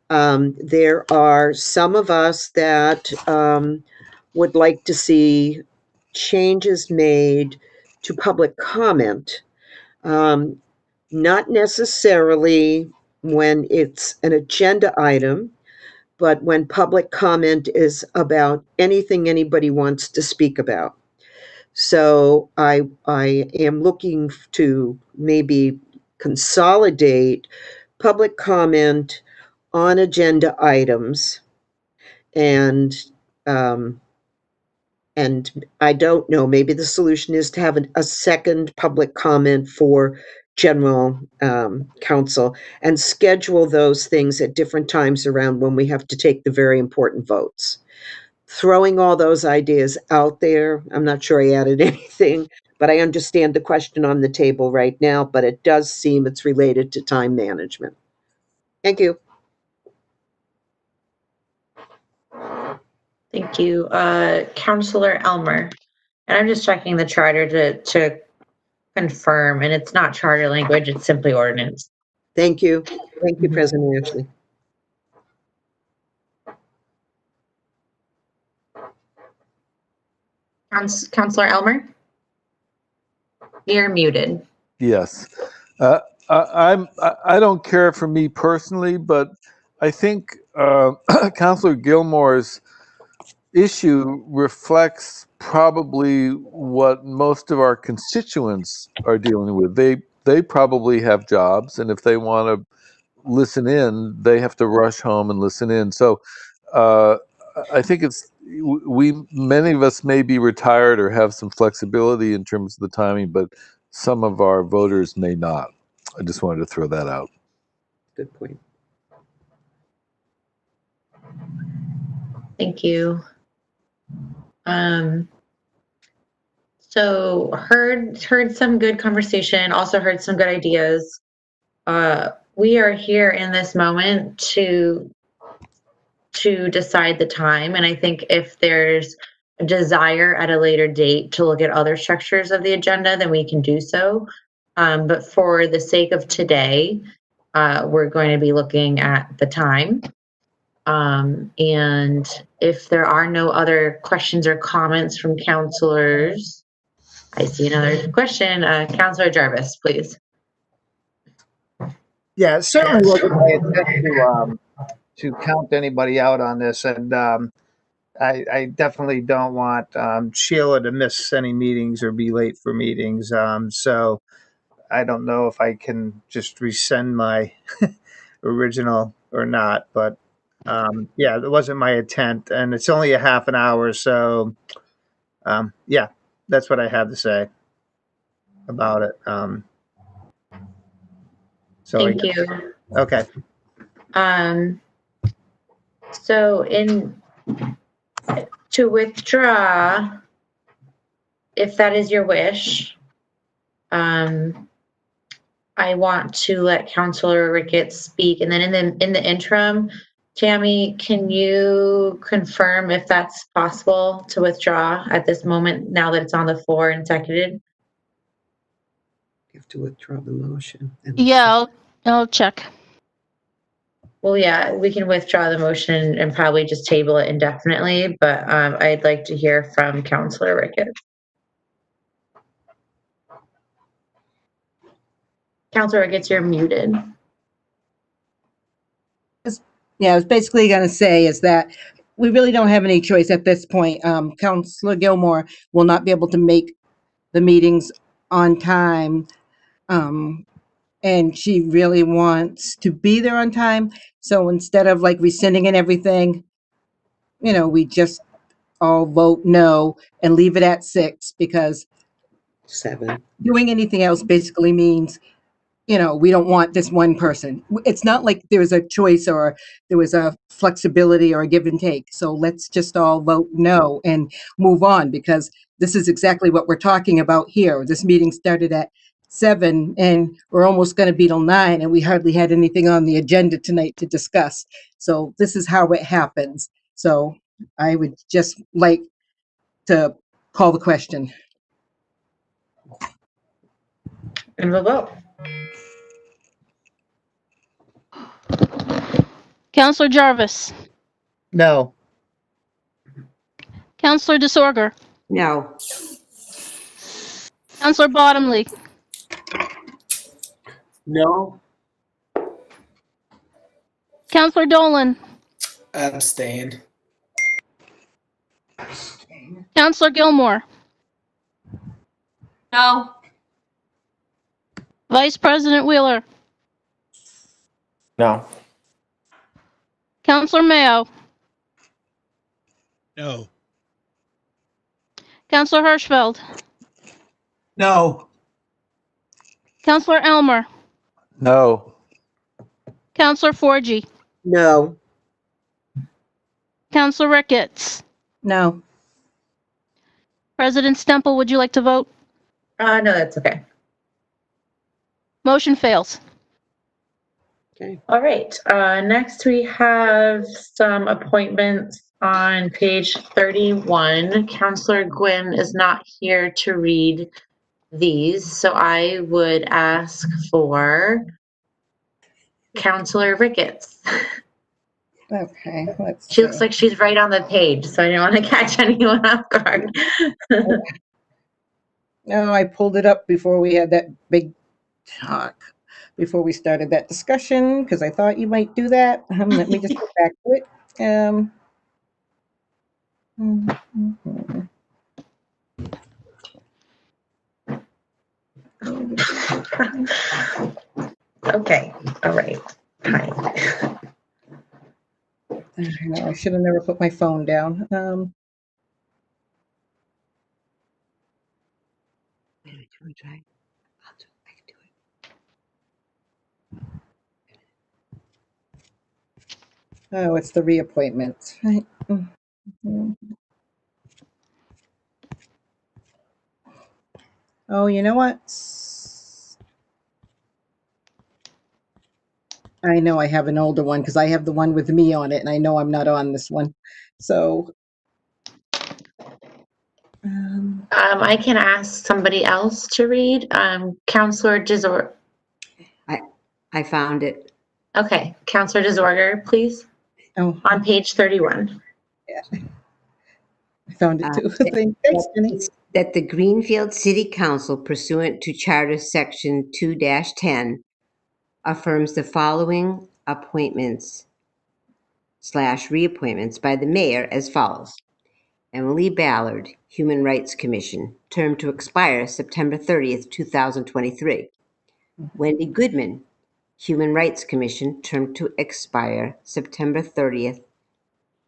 There are some of us that would like to see changes made to public comment. Not necessarily when it's an agenda item, but when public comment is about anything anybody wants to speak about. So I am looking to maybe consolidate public comment on agenda items, and I don't know, maybe the solution is to have a second public comment for general council and schedule those things at different times around when we have to take the very important votes. Throwing all those ideas out there, I'm not sure I added anything, but I understand the question on the table right now, but it does seem it's related to time management. Thank you.
Thank you. Councillor Elmer. And I'm just checking the charter to confirm, and it's not charter language, it's simply ordinance.
Thank you. Thank you, President Ashley.
Councillor Elmer? You're muted.
Yes. I don't care for me personally, but I think Councillor Gilmore's issue reflects probably what most of our constituents are dealing with. They probably have jobs, and if they want to listen in, they have to rush home and listen in. So I think many of us may be retired or have some flexibility in terms of the timing, but some of our voters may not. I just wanted to throw that out.
Good point.
Thank you. So heard some good conversation, also heard some good ideas. We are here in this moment to decide the time, and I think if there's a desire at a later date to look at other structures of the agenda, then we can do so. But for the sake of today, we're going to be looking at the time. And if there are no other questions or comments from councilors, I see another question. Councilor Jarvis, please.
Yeah, it certainly wasn't my intent to count anybody out on this. And
I definitely don't want Sheila to miss any meetings or be late for meetings. So I don't know if I can just resend my original or not, but yeah, that wasn't my intent, and it's only a half an hour, so yeah, that's what I have to say about it. So
Thank you.
okay.
So to withdraw, if that is your wish, I want to let Councilor Ricketts speak, and then in the interim, Tammy, can you confirm if that's possible to withdraw at this moment now that it's on the floor and seconded?
You have to withdraw the motion.
Yeah, I'll check.
Well, yeah, we can withdraw the motion and probably just table it indefinitely, but I'd like to hear from Councilor Ricketts. Councilor Ricketts, you're muted.
Yeah, I was basically going to say is that we really don't have any choice at this point. Councilor Gilmore will not be able to make the meetings on time. And she really wants to be there on time. So instead of like rescinding and everything, we just all vote no and leave it at 6, because
7.
doing anything else basically means we don't want this one person. It's not like there was a choice or there was a flexibility or a give and take. So let's just all vote no and move on, because this is exactly what we're talking about here. This meeting started at 7 and we're almost going to be till 9, and we hardly had anything on the agenda tonight to discuss. So this is how it happens. So I would just like to call the question.
And we'll vote.
Councilor Jarvis.
No.
Councilor DeSorger.
No.
Councilor Bottomley.
No.
Councilor Dolan.
Abstain.
Councilor Gilmore.
No.
Vice President Wheeler.
No.
Councilor Mayo.
No.
Councilor Hirschfeld.
No.
Councilor Elmer.
No.
Councilor Forgy.
No.
Councilor Ricketts.
No.
President Stemple, would you like to vote?
No, that's okay.
Motion fails.
Okay.
All right. Next, we have some appointments on page 31. Councilor Gwynn is not here to read these, so I would ask for Councilor Ricketts.
Okay, let's
She looks like she's right on the page, so I didn't want to catch anyone off guard.
No, I pulled it up before we had that big talk, before we started that discussion, because I thought you might do that. Let me just go back to it.
Okay, all right. Hi.
I should have never put my phone down. Oh, it's the reappointments. Right. Oh, you know what? I know I have an older one because I have the one with me on it, and I know I'm not on this one. So
I can ask somebody else to read. Councilor DeSorger.
I found it.
Okay, Councilor DeSorger, please.
Oh.
On page 31.
Yeah. I found it too. Thanks, Jenny.
That the Greenfield City Council, pursuant to Charter Section 2-10, affirms the following appointments/reappointments by the mayor as follows. Emily Ballard, Human Rights Commission, term to expire September 30th, 2023. Wendy Goodman, Human Rights Commission, term to expire September 30th,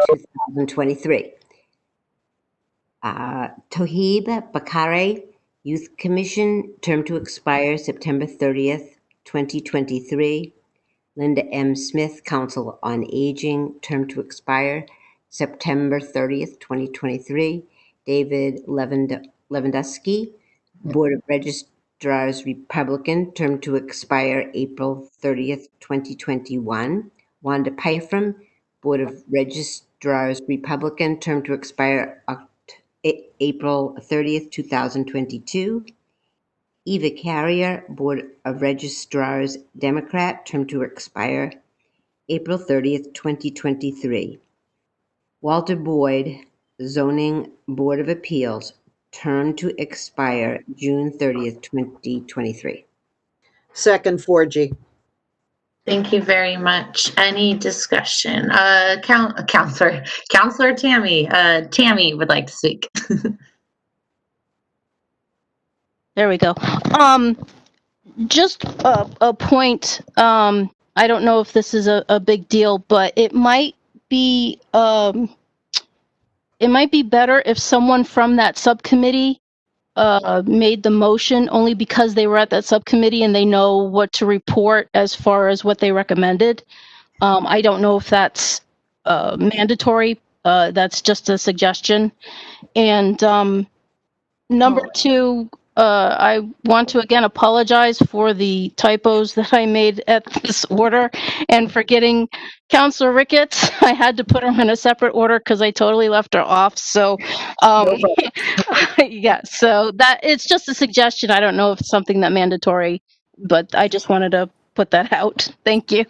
2023. Tohib Bakare, Youth Commission, term to expire September 30th, 2023. Linda M. Smith, Council on Aging, term to expire September 30th, 2023. David Lewandowski, Board of Registrars Republican, term to expire April 30th, 2021. Wanda Pyfrom, Board of Registrars Republican, term to expire April 30th, 2022. Eva Carrier, Board of Registrars Democrat, term to expire April 30th, 2023. Walter Boyd, Zoning Board of Appeals, term to expire June 30th, 2023.
Second, 4G.
Thank you very much. Any discussion? Counselor Tammy. Tammy would like to speak.
There we go. Just a point. I don't know if this is a big deal, but it might be better if someone from that subcommittee made the motion, only because they were at that subcommittee and they know what to report as far as what they recommended. I don't know if that's mandatory. That's just a suggestion. And number two, I want to again apologize for the typos that I made at this order and for getting Councilor Ricketts. I had to put her in a separate order because I totally left her off. So, yeah, so that it's just a suggestion. I don't know if it's something that mandatory, but I just wanted to put that out. Thank you.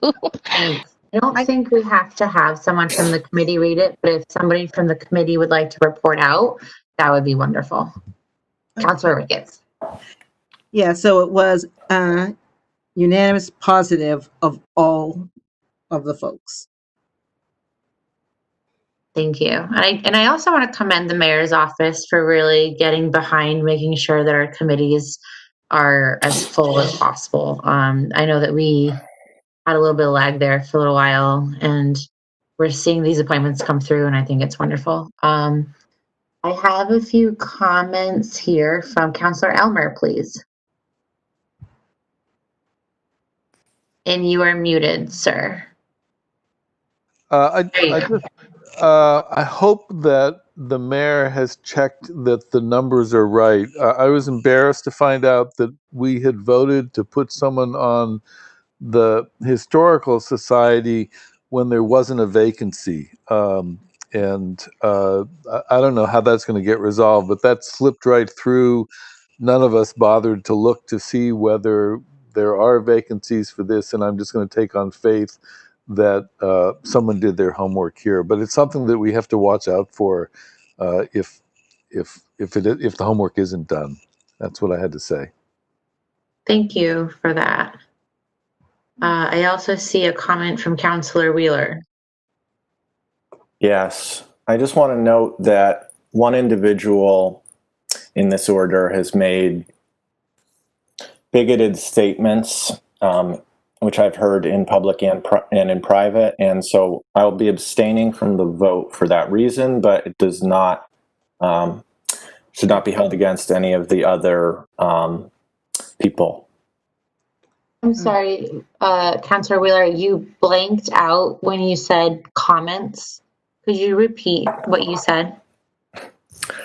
Thanks. I don't think we have to have someone from the committee read it, but if somebody from the committee would like to report out, that would be wonderful. Councilor Ricketts.
Yeah, so it was unanimous positive of all of the folks.
Thank you. And I also want to commend the mayor's office for really getting behind making sure that our committees are as full as possible. I know that we had a little bit of lag there for a little while, and we're seeing these appointments come through, and I think it's wonderful. I have a few comments here from Councilor Elmer, please. And you are muted, sir.
I hope that the mayor has checked that the numbers are right. I was embarrassed to find out that we had voted to put someone on the Historical Society when there wasn't a vacancy. And I don't know how that's going to get resolved, but that slipped right through. None of us bothered to look to see whether there are vacancies for this, and I'm just going to take on faith that someone did their homework here. But it's something that we have to watch out for if the homework isn't done. That's what I had to say.
Thank you for that. I also see a comment from Councilor Wheeler.
Yes, I just want to note that one individual in this order has made bigoted statements, which I've heard in public and in private, and so I'll be abstaining from the vote for that reason, but it does not, should not be held against any of the other people.
I'm sorry, Councilor Wheeler, you blanked out when you said comments. Could you repeat what you said?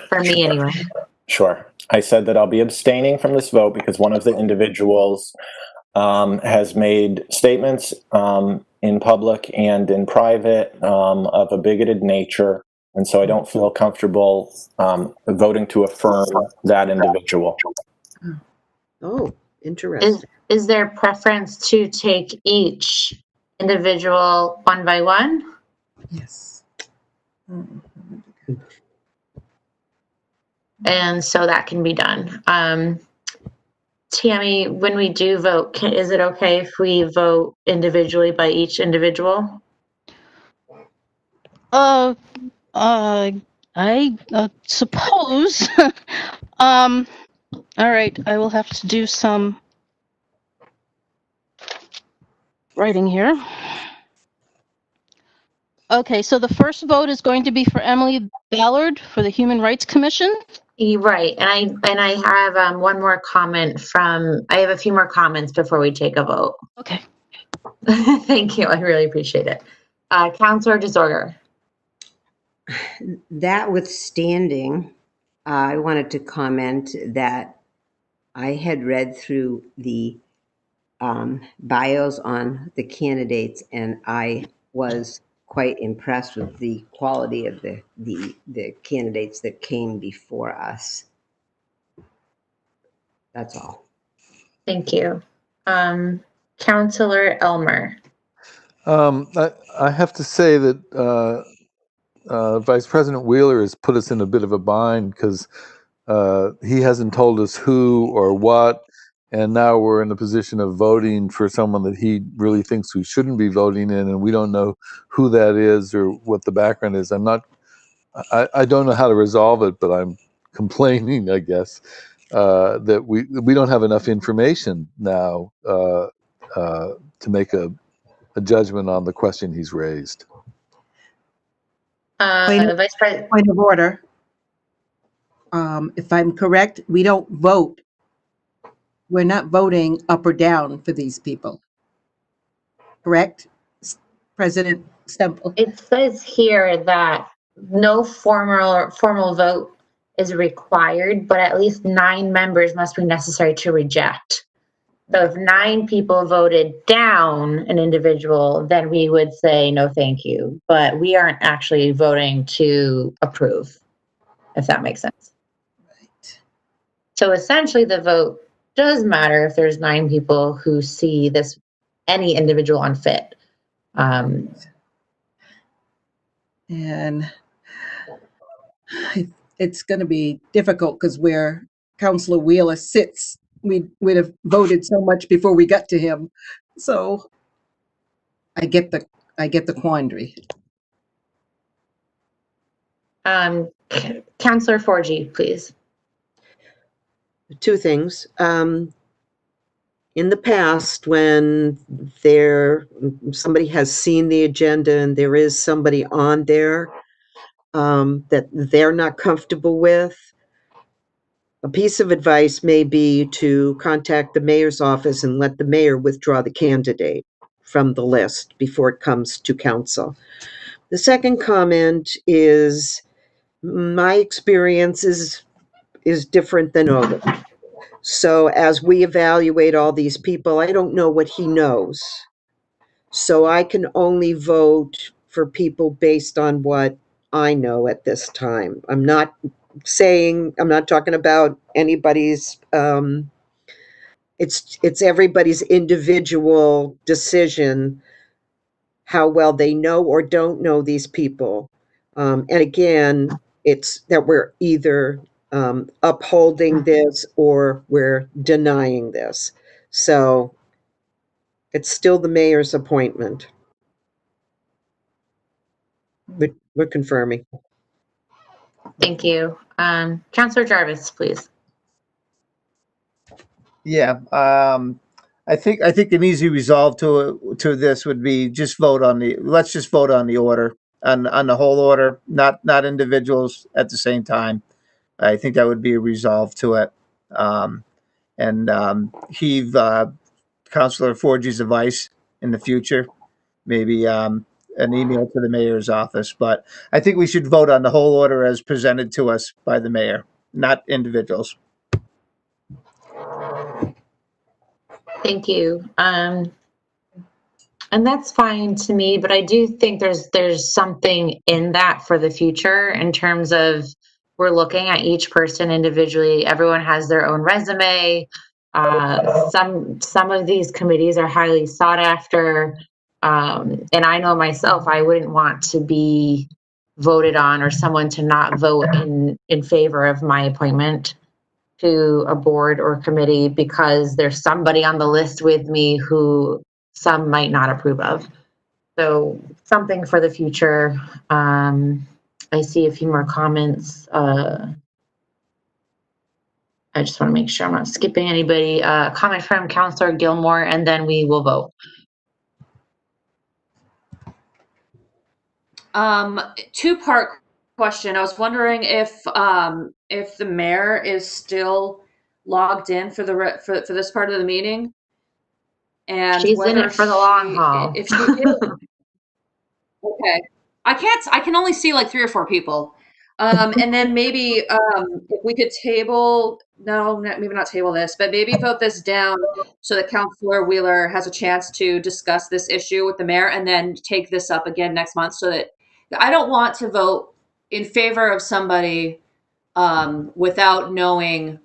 For me, anyway.
Sure. I said that I'll be abstaining from this vote because one of the individuals has made statements in public and in private of a bigoted nature, and so I don't feel comfortable voting to affirm that individual.
Oh, interesting.
Is there preference to take each individual one by one?
Yes.
And so that can be done. Tammy, when we do vote, is it okay if we vote individually by each individual?
I suppose. All right, I will have to do some writing here. Okay, so the first vote is going to be for Emily Ballard for the Human Rights Commission.
Right, and I have one more comment I have a few more comments before we take a vote.
Okay.
Thank you, I really appreciate it. Councilor Disorder.
That withstanding, I wanted to comment that I had read through the bios on the candidates, and I was quite impressed with the quality of the candidates that came before us. That's all.
Thank you. Councilor Elmer.
I have to say that Vice President Wheeler has put us in a bit of a bind because he hasn't told us who or what, and now we're in a position of voting for someone that he really thinks we shouldn't be voting in, and we don't know who that is or what the background is. I don't know how to resolve it, but I'm complaining, I guess, that we don't have enough information now to make a judgment on the question he's raised.
Vice President.
Point of order. If I'm correct, we don't vote. We're not voting up or down for these people. Correct, President Stemple?
It says here that no formal vote is required, but at least 9 members must be necessary to reject. So if 9 people voted down an individual, then we would say no thank you, but we aren't actually voting to approve, if that makes sense.
Right.
So essentially the vote does matter if there's 9 people who see any individual unfit.
And it's going to be difficult because where Councilor Wheeler sits, we would have voted so much before we got to him. So I get the quandary.
Councilor Forgy, please.
2 things. In the past, when somebody has seen the agenda and there is somebody on there that they're not comfortable with, a piece of advice may be to contact the mayor's office and let the mayor withdraw the candidate from the list before it comes to council. The second comment is my experience is different than others. So as we evaluate all these people, I don't know what he knows. So I can only vote for people based on what I know at this time. I'm not talking about anybody's, it's everybody's individual decision how well they know or don't know these people. And again, it's that we're either upholding this or we're denying this. So it's still the mayor's appointment. We're confirming.
Thank you. Councilor Jarvis, please.
Yeah, I think an easy resolve to this would be let's just vote on the order, on the whole order, not individuals at the same time. I think that would be a resolve to it. And heave Councilor Forgy's advice in the future, maybe an email to the mayor's office. But I think we should vote on the whole order as presented to us by the mayor, not individuals.
Thank you. And that's fine to me, but I do think there's something in that for the future in terms of we're looking at each person individually. Everyone has their own resume. Some of these committees are highly sought after. And I know myself, I wouldn't want to be voted on or someone to not vote in favor of my appointment to a board or committee because there's somebody on the list with me who some might not approve of. So something for the future. I see a few more comments. I just want to make sure I'm not skipping anybody. Comment from Councillor Gilmore, and then we will vote.
Two-part question. I was wondering if the mayor is still logged in for this part of the meeting, and
She's in
whether
it for the long haul.
if she is. Okay. I can only see like 3 or 4 people. And then maybe if we could maybe not table this, but maybe vote this down so that Councillor Wheeler has a chance to discuss this issue with the mayor and then take this up again next month, so that I don't want to vote in favor of somebody without knowing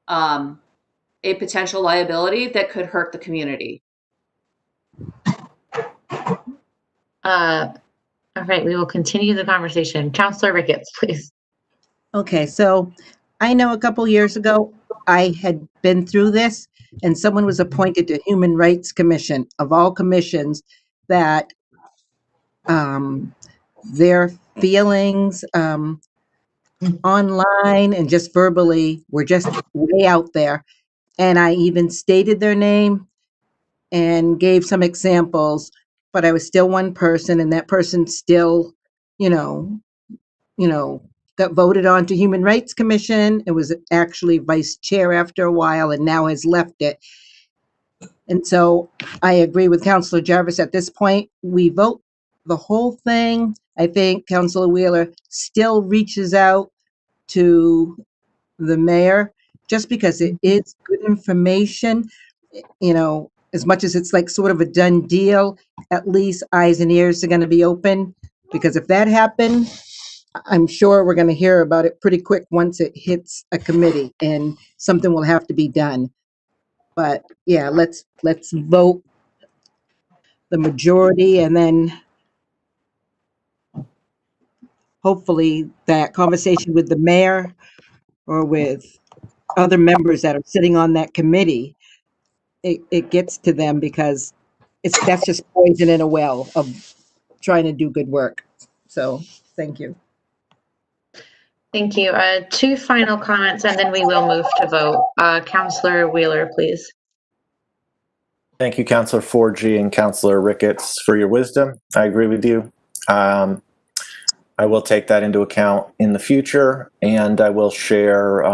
a potential liability that could hurt the community.
All right, we will continue the conversation. Councillor Ricketts, please.
Okay, so I know a couple years ago, I had been through this, and someone was appointed to Human Rights Commission, of all commissions, that their feelings online and just verbally were just way out there. And I even stated their name and gave some examples, but I was still one person, and that person still, you know, got voted on to Human Rights Commission. It was actually vice chair after a while and now has left it. And so I agree with Councillor Jarvis. At this point, we vote the whole thing. I think Councillor Wheeler still reaches out to the mayor just because it is good information, as much as it's like sort of a done deal, at least eyes and ears are going to be open, because if that happened, I'm sure we're going to hear about it pretty quick once it hits a committee, and something will have to be done. But yeah, let's vote the majority, and then hopefully that conversation with the mayor or with other members that are sitting on that committee, it gets to them, because that's just poison in a well of trying to do good work. So thank you.
Thank you. 2 final comments, and then we will move to vote. Councillor Wheeler, please.
Thank you, Councillor 4G and Councillor Ricketts, for your wisdom. I agree with you. I will take that into account in the future, and I will share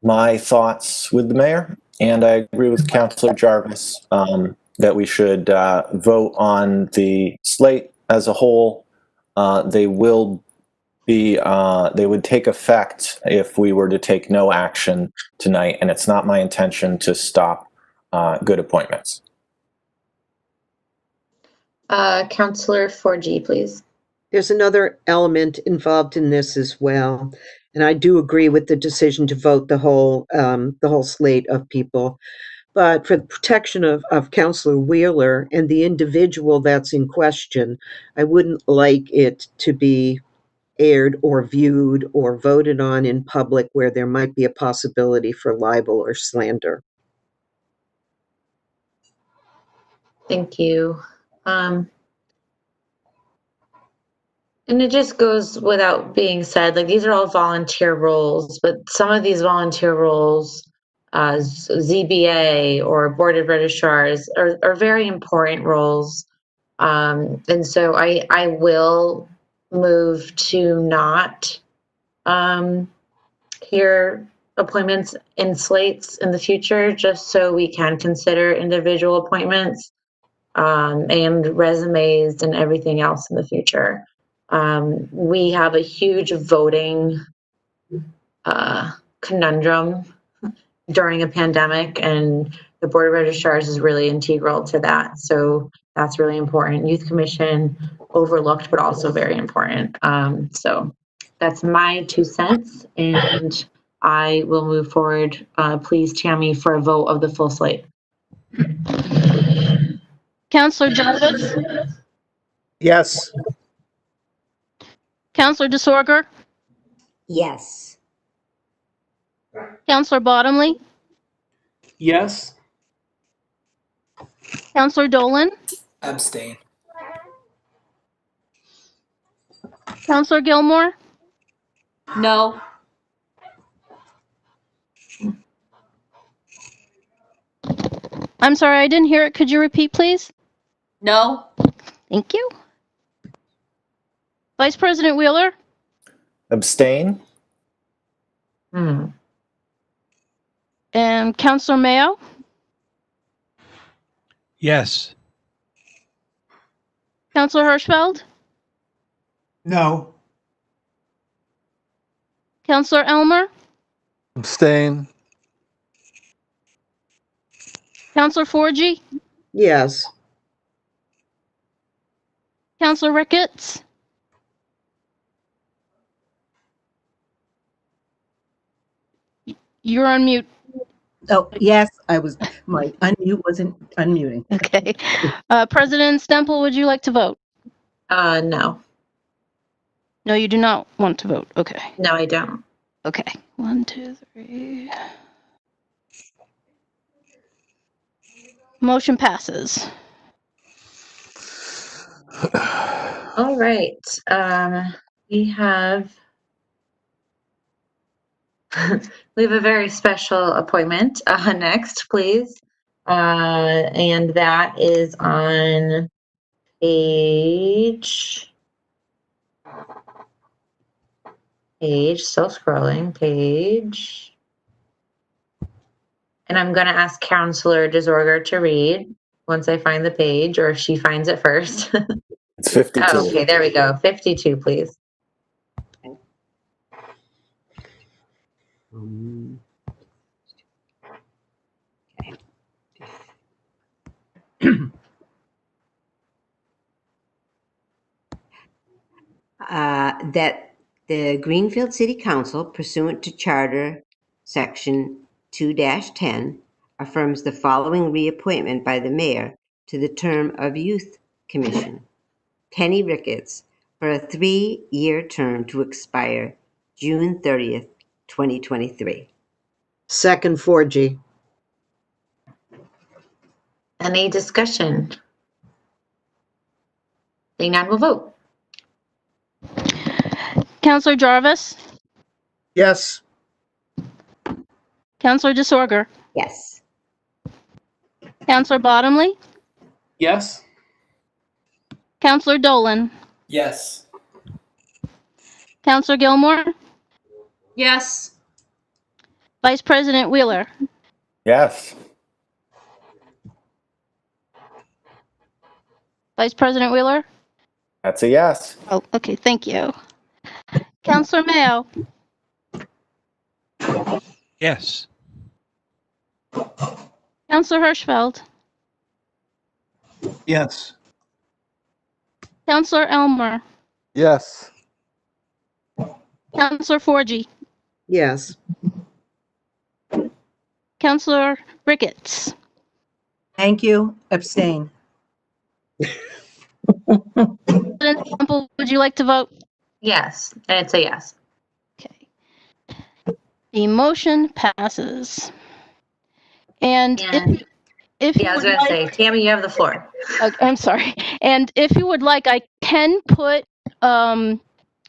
my thoughts with the mayor. And I agree with Councillor Jarvis that we should vote on the slate as a whole. They would take effect if we were to take no action tonight, and it's not my intention to stop good appointments.
Councillor 4G, please.
There's another element involved in this as well, and I do agree with the decision to vote the whole slate of people. But for the protection of Councillor Wheeler and the individual that's in question, I wouldn't like it to be aired or viewed or voted on in public where there might be a possibility for libel or slander.
Thank you. And it just goes without being said, like, these are all volunteer roles, but some of these volunteer roles, ZBA or Board of Registrars, are very important roles. And so I will move to not hear appointments in slates in the future, just so we can consider individual appointments and resumes and everything else in the future. We have a huge voting conundrum during a pandemic, and the Board of Registrars is really integral to that. So that's really important. Youth Commission, overlooked, but also very important. So that's my 2 cents, and I will move forward. Please, Tammy, for a vote of the full slate.
Councillor Jarvis?
Yes.
Councillor DeSorger?
Yes.
Councillor Bottomley?
Yes.
Councillor Dolan?
Abstain.
Counselor Gilmore,
No.
I'm sorry, I didn't hear it. Could you repeat, please?
No.
Thank you. Vice President Wheeler,
Abstain?
Hmm.
and Counselor Mayo,
Yes.
Counselor Hirschfeld,
No.
Counselor Elmer,
Abstain?
Counselor Forgy,
Yes.
Counselor Ricketts, you're on mute.
Oh, yes, my unmute wasn't unmuting.
Okay. President Stemple, would you like to vote?
No.
No, you do not want to vote. Okay.
No, I don't.
Okay. 1, 2, 3. Motion passes.
All right. We have we have a very special appointment next, please. And that is on page, still scrolling, page. And I'm going to ask Counselor Desorger to read once I find the page, or if she finds it first.
It's 52.
Oh, okay, there we go. 52, please.
That the Greenfield City Council, pursuant to Charter Section 2-10, affirms the following reappointment by the mayor to the term of Youth Commission. Penny Ricketts, for a 3-year term to expire June 30th, 2023.
Second, Forgy.
Any discussion? Seeing none, we'll vote.
Counselor Jarvis,
Yes.
Counselor Desorger,
Yes.
Counselor Bottomley,
Yes.
Counselor Dolan,
Yes.
Counselor Gilmore,
Yes.
Vice President Wheeler,
Yes.
Vice President Wheeler.
That's a yes.
Oh, okay, thank you. Counselor Mayo,
Yes.
Counselor Hirschfeld,
Yes.
Counselor Elmer,
Yes.
Counselor Forgy,
Yes.
Counselor Ricketts.
Thank you. Abstain.
President Stemple, would you like to vote?
Yes, and it's a yes.
Okay. The motion passes. And if you
Yeah, I was
would
going to
like,
say, Tammy, you have the floor.
I'm sorry. And if you would like, I can put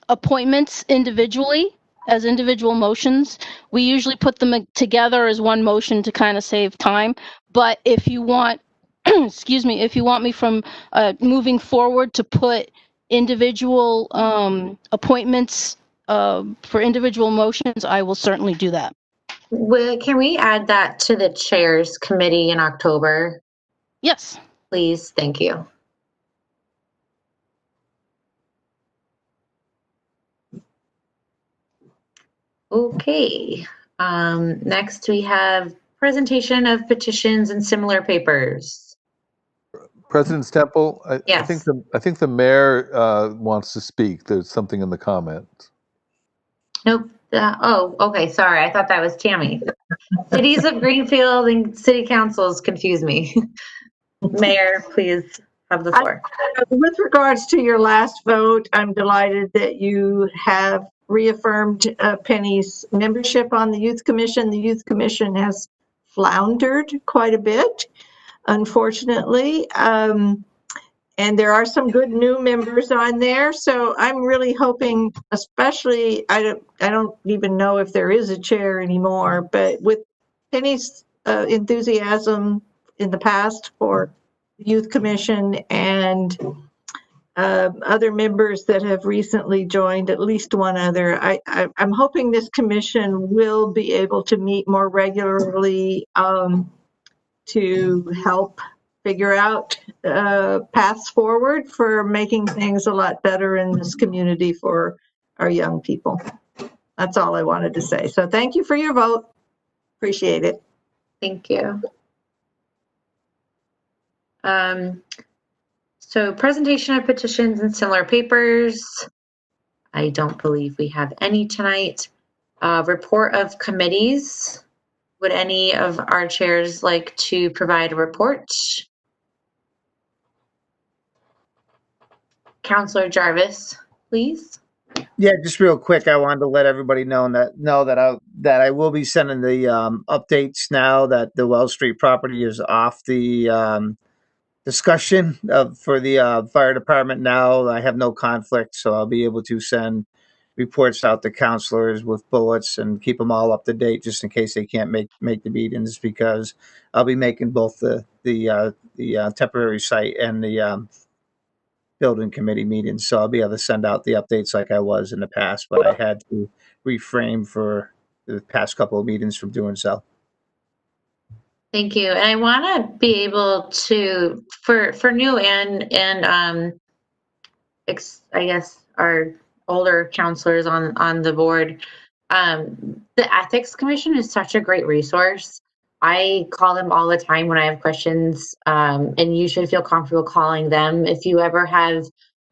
appointments individually as individual motions. We usually put them together as one motion to kind of save time. But if you want, excuse me, if you want me from moving forward to put individual appointments for individual motions, I will certainly do that.
Can we add that to the chairs committee in October?
Yes.
Please, thank you. Okay, next we have presentation of petitions and similar papers.
President Stemple, I
Yes.
think the mayor wants to speak. There's something in the comments.
Nope. Oh, okay, sorry. I thought that was Tammy. Cities of Greenfield and city councils confuse me. Mayor, please have the floor.
With regards to your last vote, I'm delighted that you have reaffirmed Penny's membership on the Youth Commission. The Youth Commission has floundered quite a bit, unfortunately. And there are some good new members on there. So I'm really hoping, especially, I don't even know if there is a chair anymore, but with Penny's enthusiasm in the past for Youth Commission and other members that have recently joined, at least one other, I'm hoping this commission will be able to meet more regularly to help figure out paths forward for making things a lot better in this community for our young people. That's all I wanted to say. So thank you for your vote. Appreciate it.
Thank you. So presentation of petitions and similar papers. I don't believe we have any tonight. Report of committees. Would any of our chairs like to provide a report? Councillor Jarvis, please.
Yeah, just real quick, I wanted to let everybody know that I will be sending the updates now that the Wells Street property is off the discussion for the fire department now. I have no conflict, so I'll be able to send reports out to counselors with bullets and keep them all up to date just in case they can't make the meetings, because I'll be making both the temporary site and the building committee meetings. So I'll be able to send out the updates like I was in the past, but I had to refrain for the past couple of meetings from doing so.
Thank you. And I want to be able to, for new and I guess our older counselors on the board, the Ethics Commission is such a great resource. I call them all the time when I have questions, and you should feel comfortable calling them. If you ever have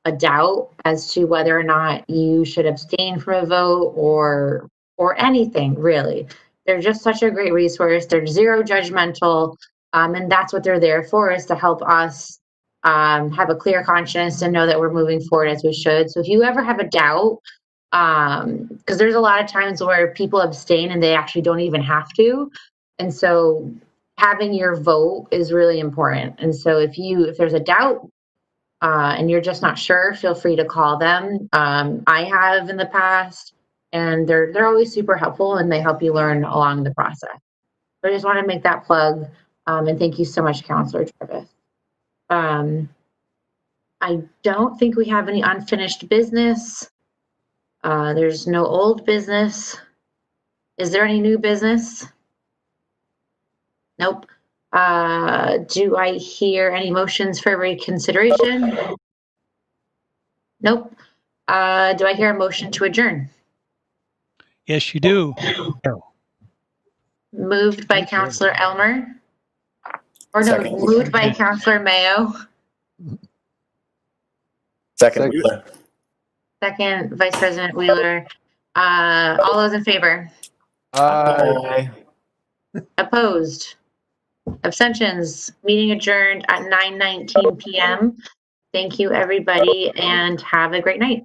a doubt as to whether or not you should abstain from a vote or anything, really, they're just such a great resource. They're zero judgmental, and that's what they're there for, is to help us have a clear conscience and know that we're moving forward as we should. So if you ever have a doubt, because there's a lot of times where people abstain and they actually don't even have to. And so having your vote is really important. And so if there's a doubt and you're just not sure, feel free to call them. I have in the past, and they're always super helpful, and they help you learn along the process. So I just want to make that plug. And thank you so much, Councillor Travis. I don't think we have any unfinished business. There's no old business. Is there any new business? Nope. Do I hear any motions for reconsideration? Nope. Do I hear a motion to adjourn?
Yes, you do.
Moved by Councillor Elmer. Or no,
Second.
moved by Councillor Mayo.
Second.
Second, Vice President Wheeler. All those in favor?
Aye.
Opposed? Abstentions? Meeting adjourned at 9:19 p.m. Thank you, everybody, and have a great night.